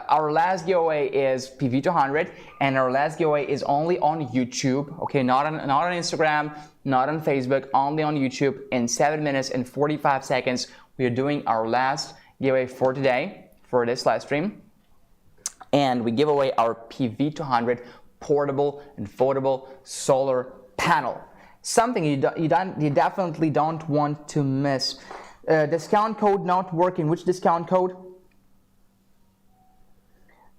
our last giveaway is PV200, and our last giveaway is only on YouTube, okay, not on Instagram, not on Facebook, only on YouTube. In 7 minutes and 45 seconds, we are doing our last giveaway for today, for this live stream. And we give away our PV200 portable and foldable solar panel. Something you definitely don't want to miss. Discount code not working. Which discount code?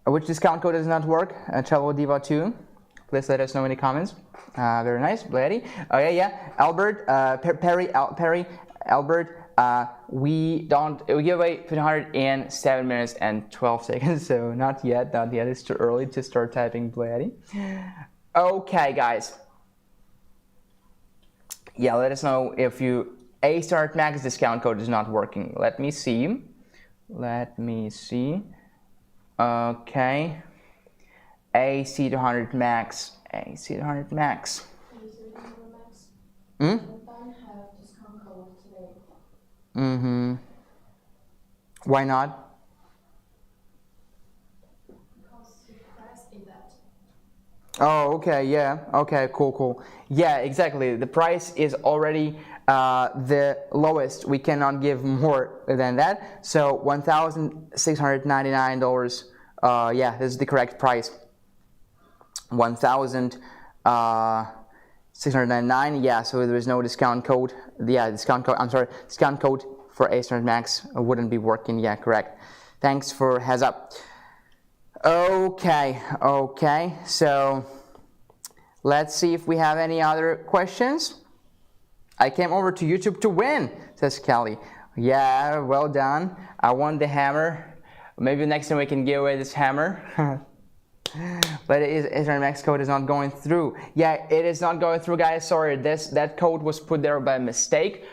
Which discount code does not work? Travel Diva 2. Please let us know in the comments. Very nice, BLUETTI. Okay, yeah. Albert, Perry, Albert. We give away 500 in 7 minutes and 12 seconds, so not yet. It's too early to start typing BLUETTI. Okay, guys. Yeah, let us know if A700 Max discount code is not working. Let me see. Okay. AC200 Max. AC200 Max. Hmm? Mm-hmm. Why not? Because the price is that. Oh, okay, yeah. Okay, cool. Yeah, exactly. The price is already the lowest. We cannot give more than that. So $1,699. Yeah, this is the correct price. $1,699. Yeah, so there is no discount code. Yeah, discount code for A700 Max wouldn't be working. Yeah, correct. Thanks for heads up. Okay. So let's see if we have any other questions. I came over to YouTube to win, says Kelly. Yeah, well done. I won the hammer. Maybe next time we can give away this hammer. But A700 Max code is not going through. Yeah, it is not going through, guys. Sorry, that code was put there by mistake.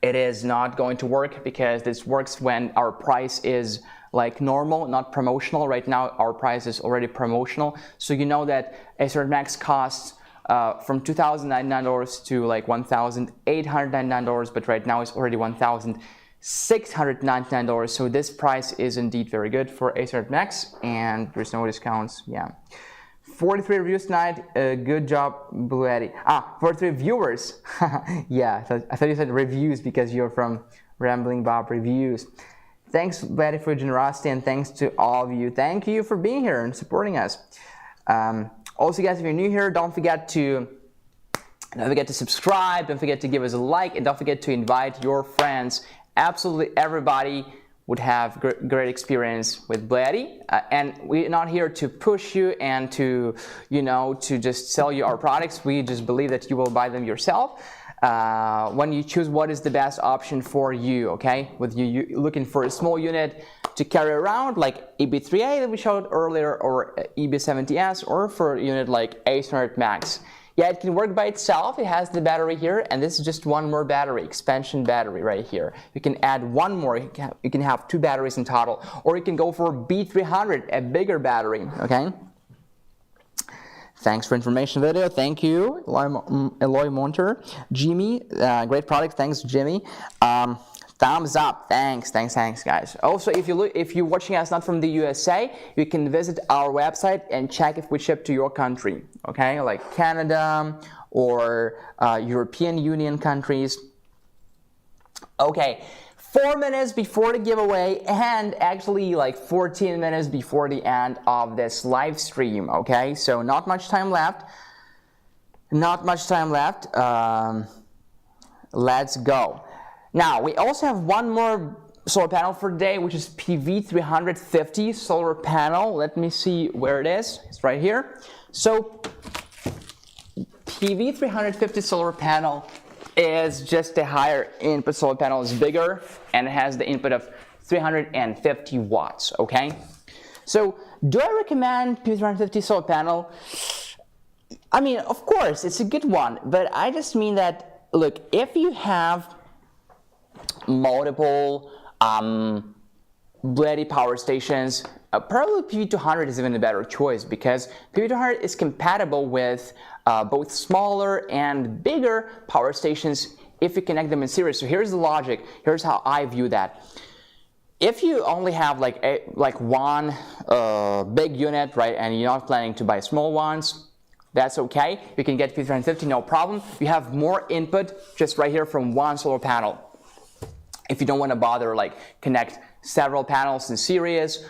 It is not going to work because this works when our price is like normal, not promotional. Right now, our price is already promotional. So you know that A700 Max costs from $2,099 to like $1,899, but right now it's already $1,699. So this price is indeed very good for A700 Max, and there's no discounts. Yeah. 43 reviews tonight. Good job, BLUETTI. 43 viewers. Yeah, I thought you said reviews because you're from Rambling Bob Reviews. Thanks, BLUETTI, for your generosity, and thanks to all of you. Thank you for being here and supporting us. Also, guys, if you're new here, don't forget to subscribe. Don't forget to give us a like, and don't forget to invite your friends. Absolutely everybody would have great experience with BLUETTI, and we're not here to push you and to just sell you our products. We just believe that you will buy them yourself when you choose what is the best option for you. Okay, with you looking for a small unit to carry around, like EB3A that we showed earlier, or EB70S, or for a unit like A700 Max. Yeah, it can work by itself. It has the battery here, and this is just one more battery, expansion battery right here. You can add one more. You can have 2 batteries in total, or you can go for B300, a bigger battery, okay? Thanks for information video. Thank you, Eloy Monter. Jimmy, great product. Thanks, Jimmy. Thumbs up. Thanks, guys. Also, if you're watching us not from the USA, you can visit our website and check if we ship to your country. Okay, like Canada or European Union countries. Okay. 4 minutes before the giveaway, and actually like 14 minutes before the end of this live stream, okay? So not much time left. Let's go. Now, we also have one more solar panel for today, which is PV350 solar panel. Let me see where it is. It's right here. So, PV350 solar panel is just a higher input solar panel. It's bigger, and it has the input of 350 watts, okay? So, do I recommend PV350 solar panel? I mean, of course, it's a good one, but I just mean that, look, if you have multiple BLUETTI power stations, probably PV200 is even a better choice, because PV200 is compatible with both smaller and bigger power stations if you connect them in series. So here's the logic. Here's how I view that. If you only have like one big unit, right, and you're not planning to buy small ones, that's okay. You can get PV350, no problem. You have more input just right here from one solar panel. If you don't want to bother like connect several panels in series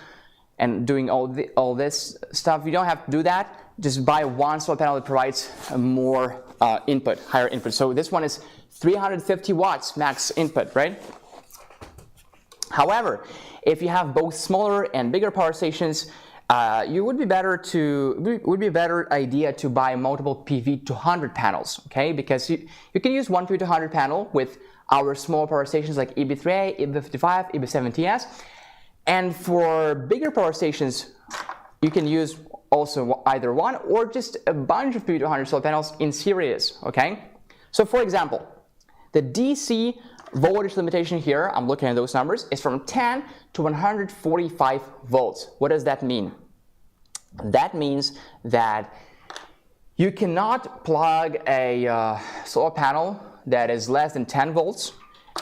and doing all this stuff, you don't have to do that. Just buy one solar panel that provides more input, higher input. So this one is 350 watts max input, right? However, if you have both smaller and bigger power stations, it would be a better idea to buy multiple PV200 panels, okay? Because you can use one PV200 panel with our small power stations like EB3A, EB55, EB70S. And for bigger power stations, you can use also either one or just a bunch of PV200 solar panels in series, okay? So for example, the DC voltage limitation here, I'm looking at those numbers, is from 10 to 145 volts. What does that mean? That means that you cannot plug a solar panel that is less than 10 volts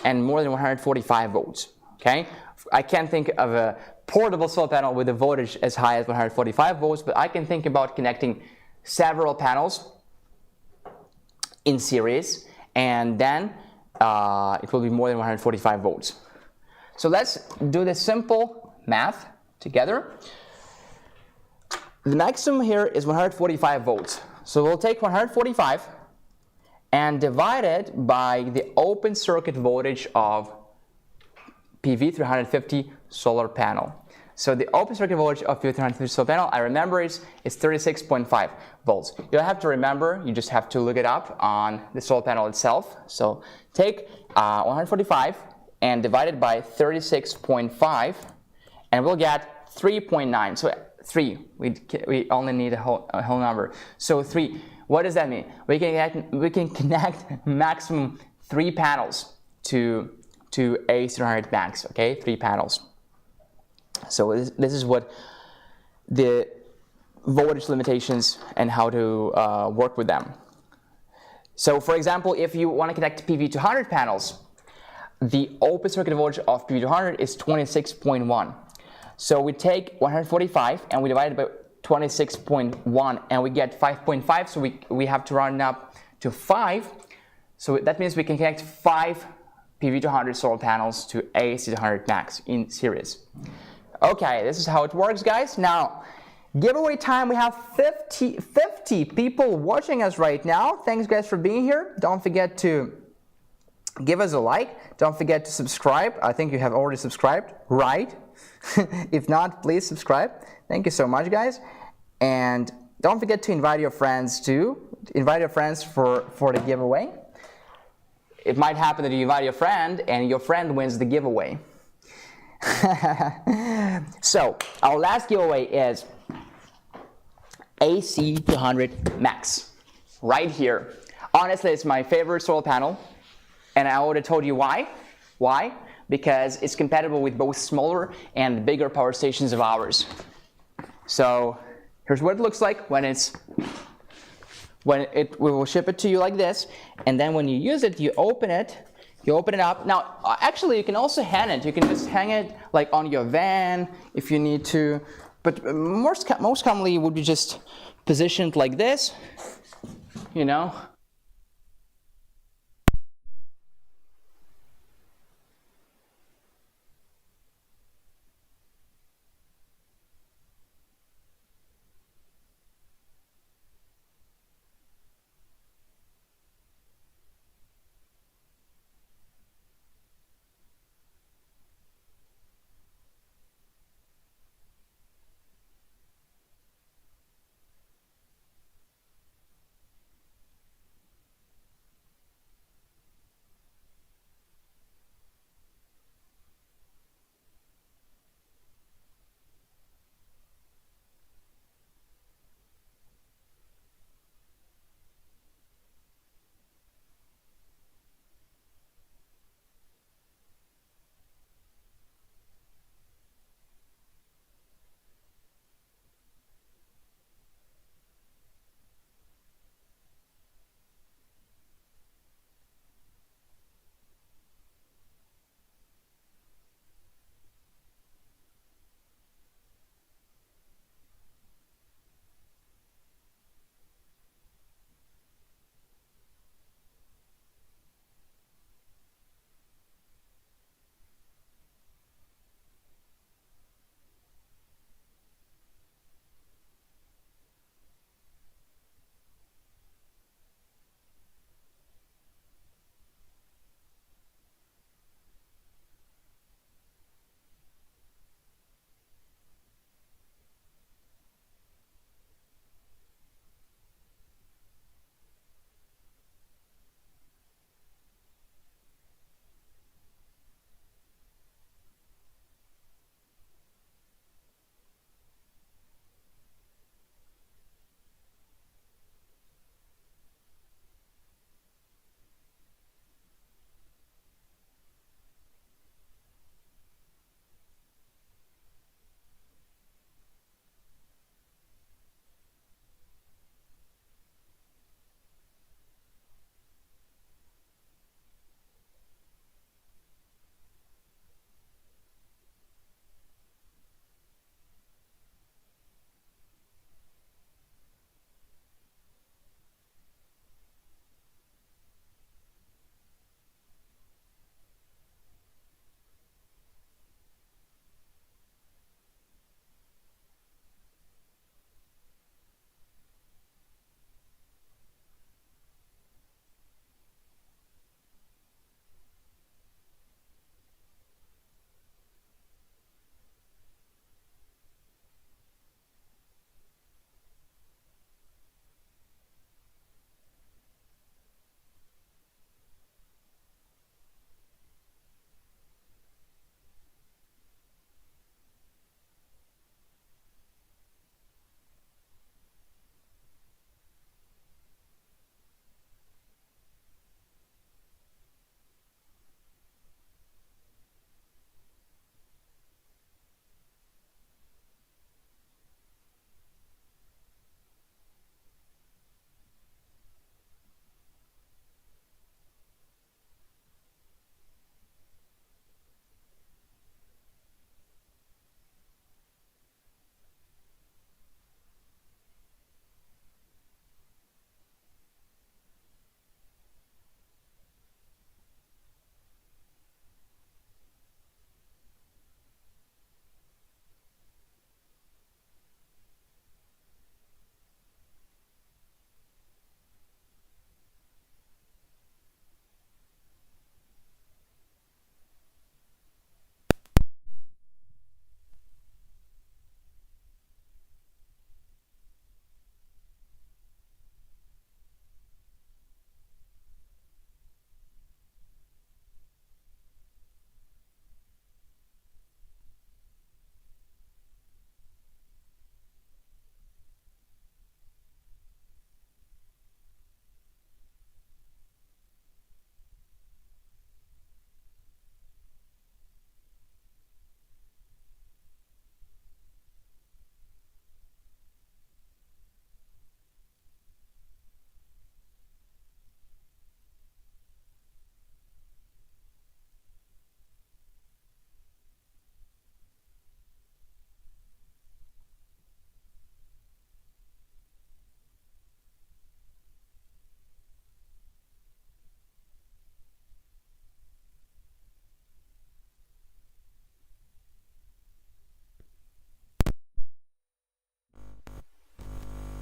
and more than 145 volts, okay? I can't think of a portable solar panel with a voltage as high as 145 volts, but I can think about connecting several panels in series, and then it will be more than 145 volts. So let's do the simple math together. The maximum here is 145 volts. So we'll take 145 and divide it by the open circuit voltage of PV350 solar panel. So the open circuit voltage of PV350 solar panel, I remember is 36.5 volts. You don't have to remember, you just have to look it up on the solar panel itself. So take 145 and divide it by 36.5, and we'll get 3.9. So 3, we only need a whole number. So 3, what does that mean? We can connect maximum 3 panels to A300 max, okay? 3 panels. So this is what the voltage limitations and how to work with them. So for example, if you want to connect PV200 panels, the open circuit voltage of PV200 is 26.1. So we take 145 and we divide it by 26.1 and we get 5.5, so we have to round up to 5. So that means we can connect 5 PV200 solar panels to AC200 max in series. Okay, this is how it works, guys. Now, giveaway time, we have 50 people watching us right now. Thanks, guys, for being here. Don't forget to give us a like. Don't forget to subscribe. I think you have already subscribed, right? If not, please subscribe. Thank you so much, guys. And don't forget to invite your friends too. Invite your friends for the giveaway. It might happen that you invite your friend and your friend wins the giveaway. So our last giveaway is AC200 Max. right here. Honestly, it's my favorite solar panel, and I would have told you why. Why? Because it's compatible with both smaller and bigger power stations of ours. So here's what it looks like when we will ship it to you like this, and then when you use it, you open it up. Now, actually, you can also hang it. You can just hang it like on your van if you need to, but most commonly it would be just positioned like this, you know,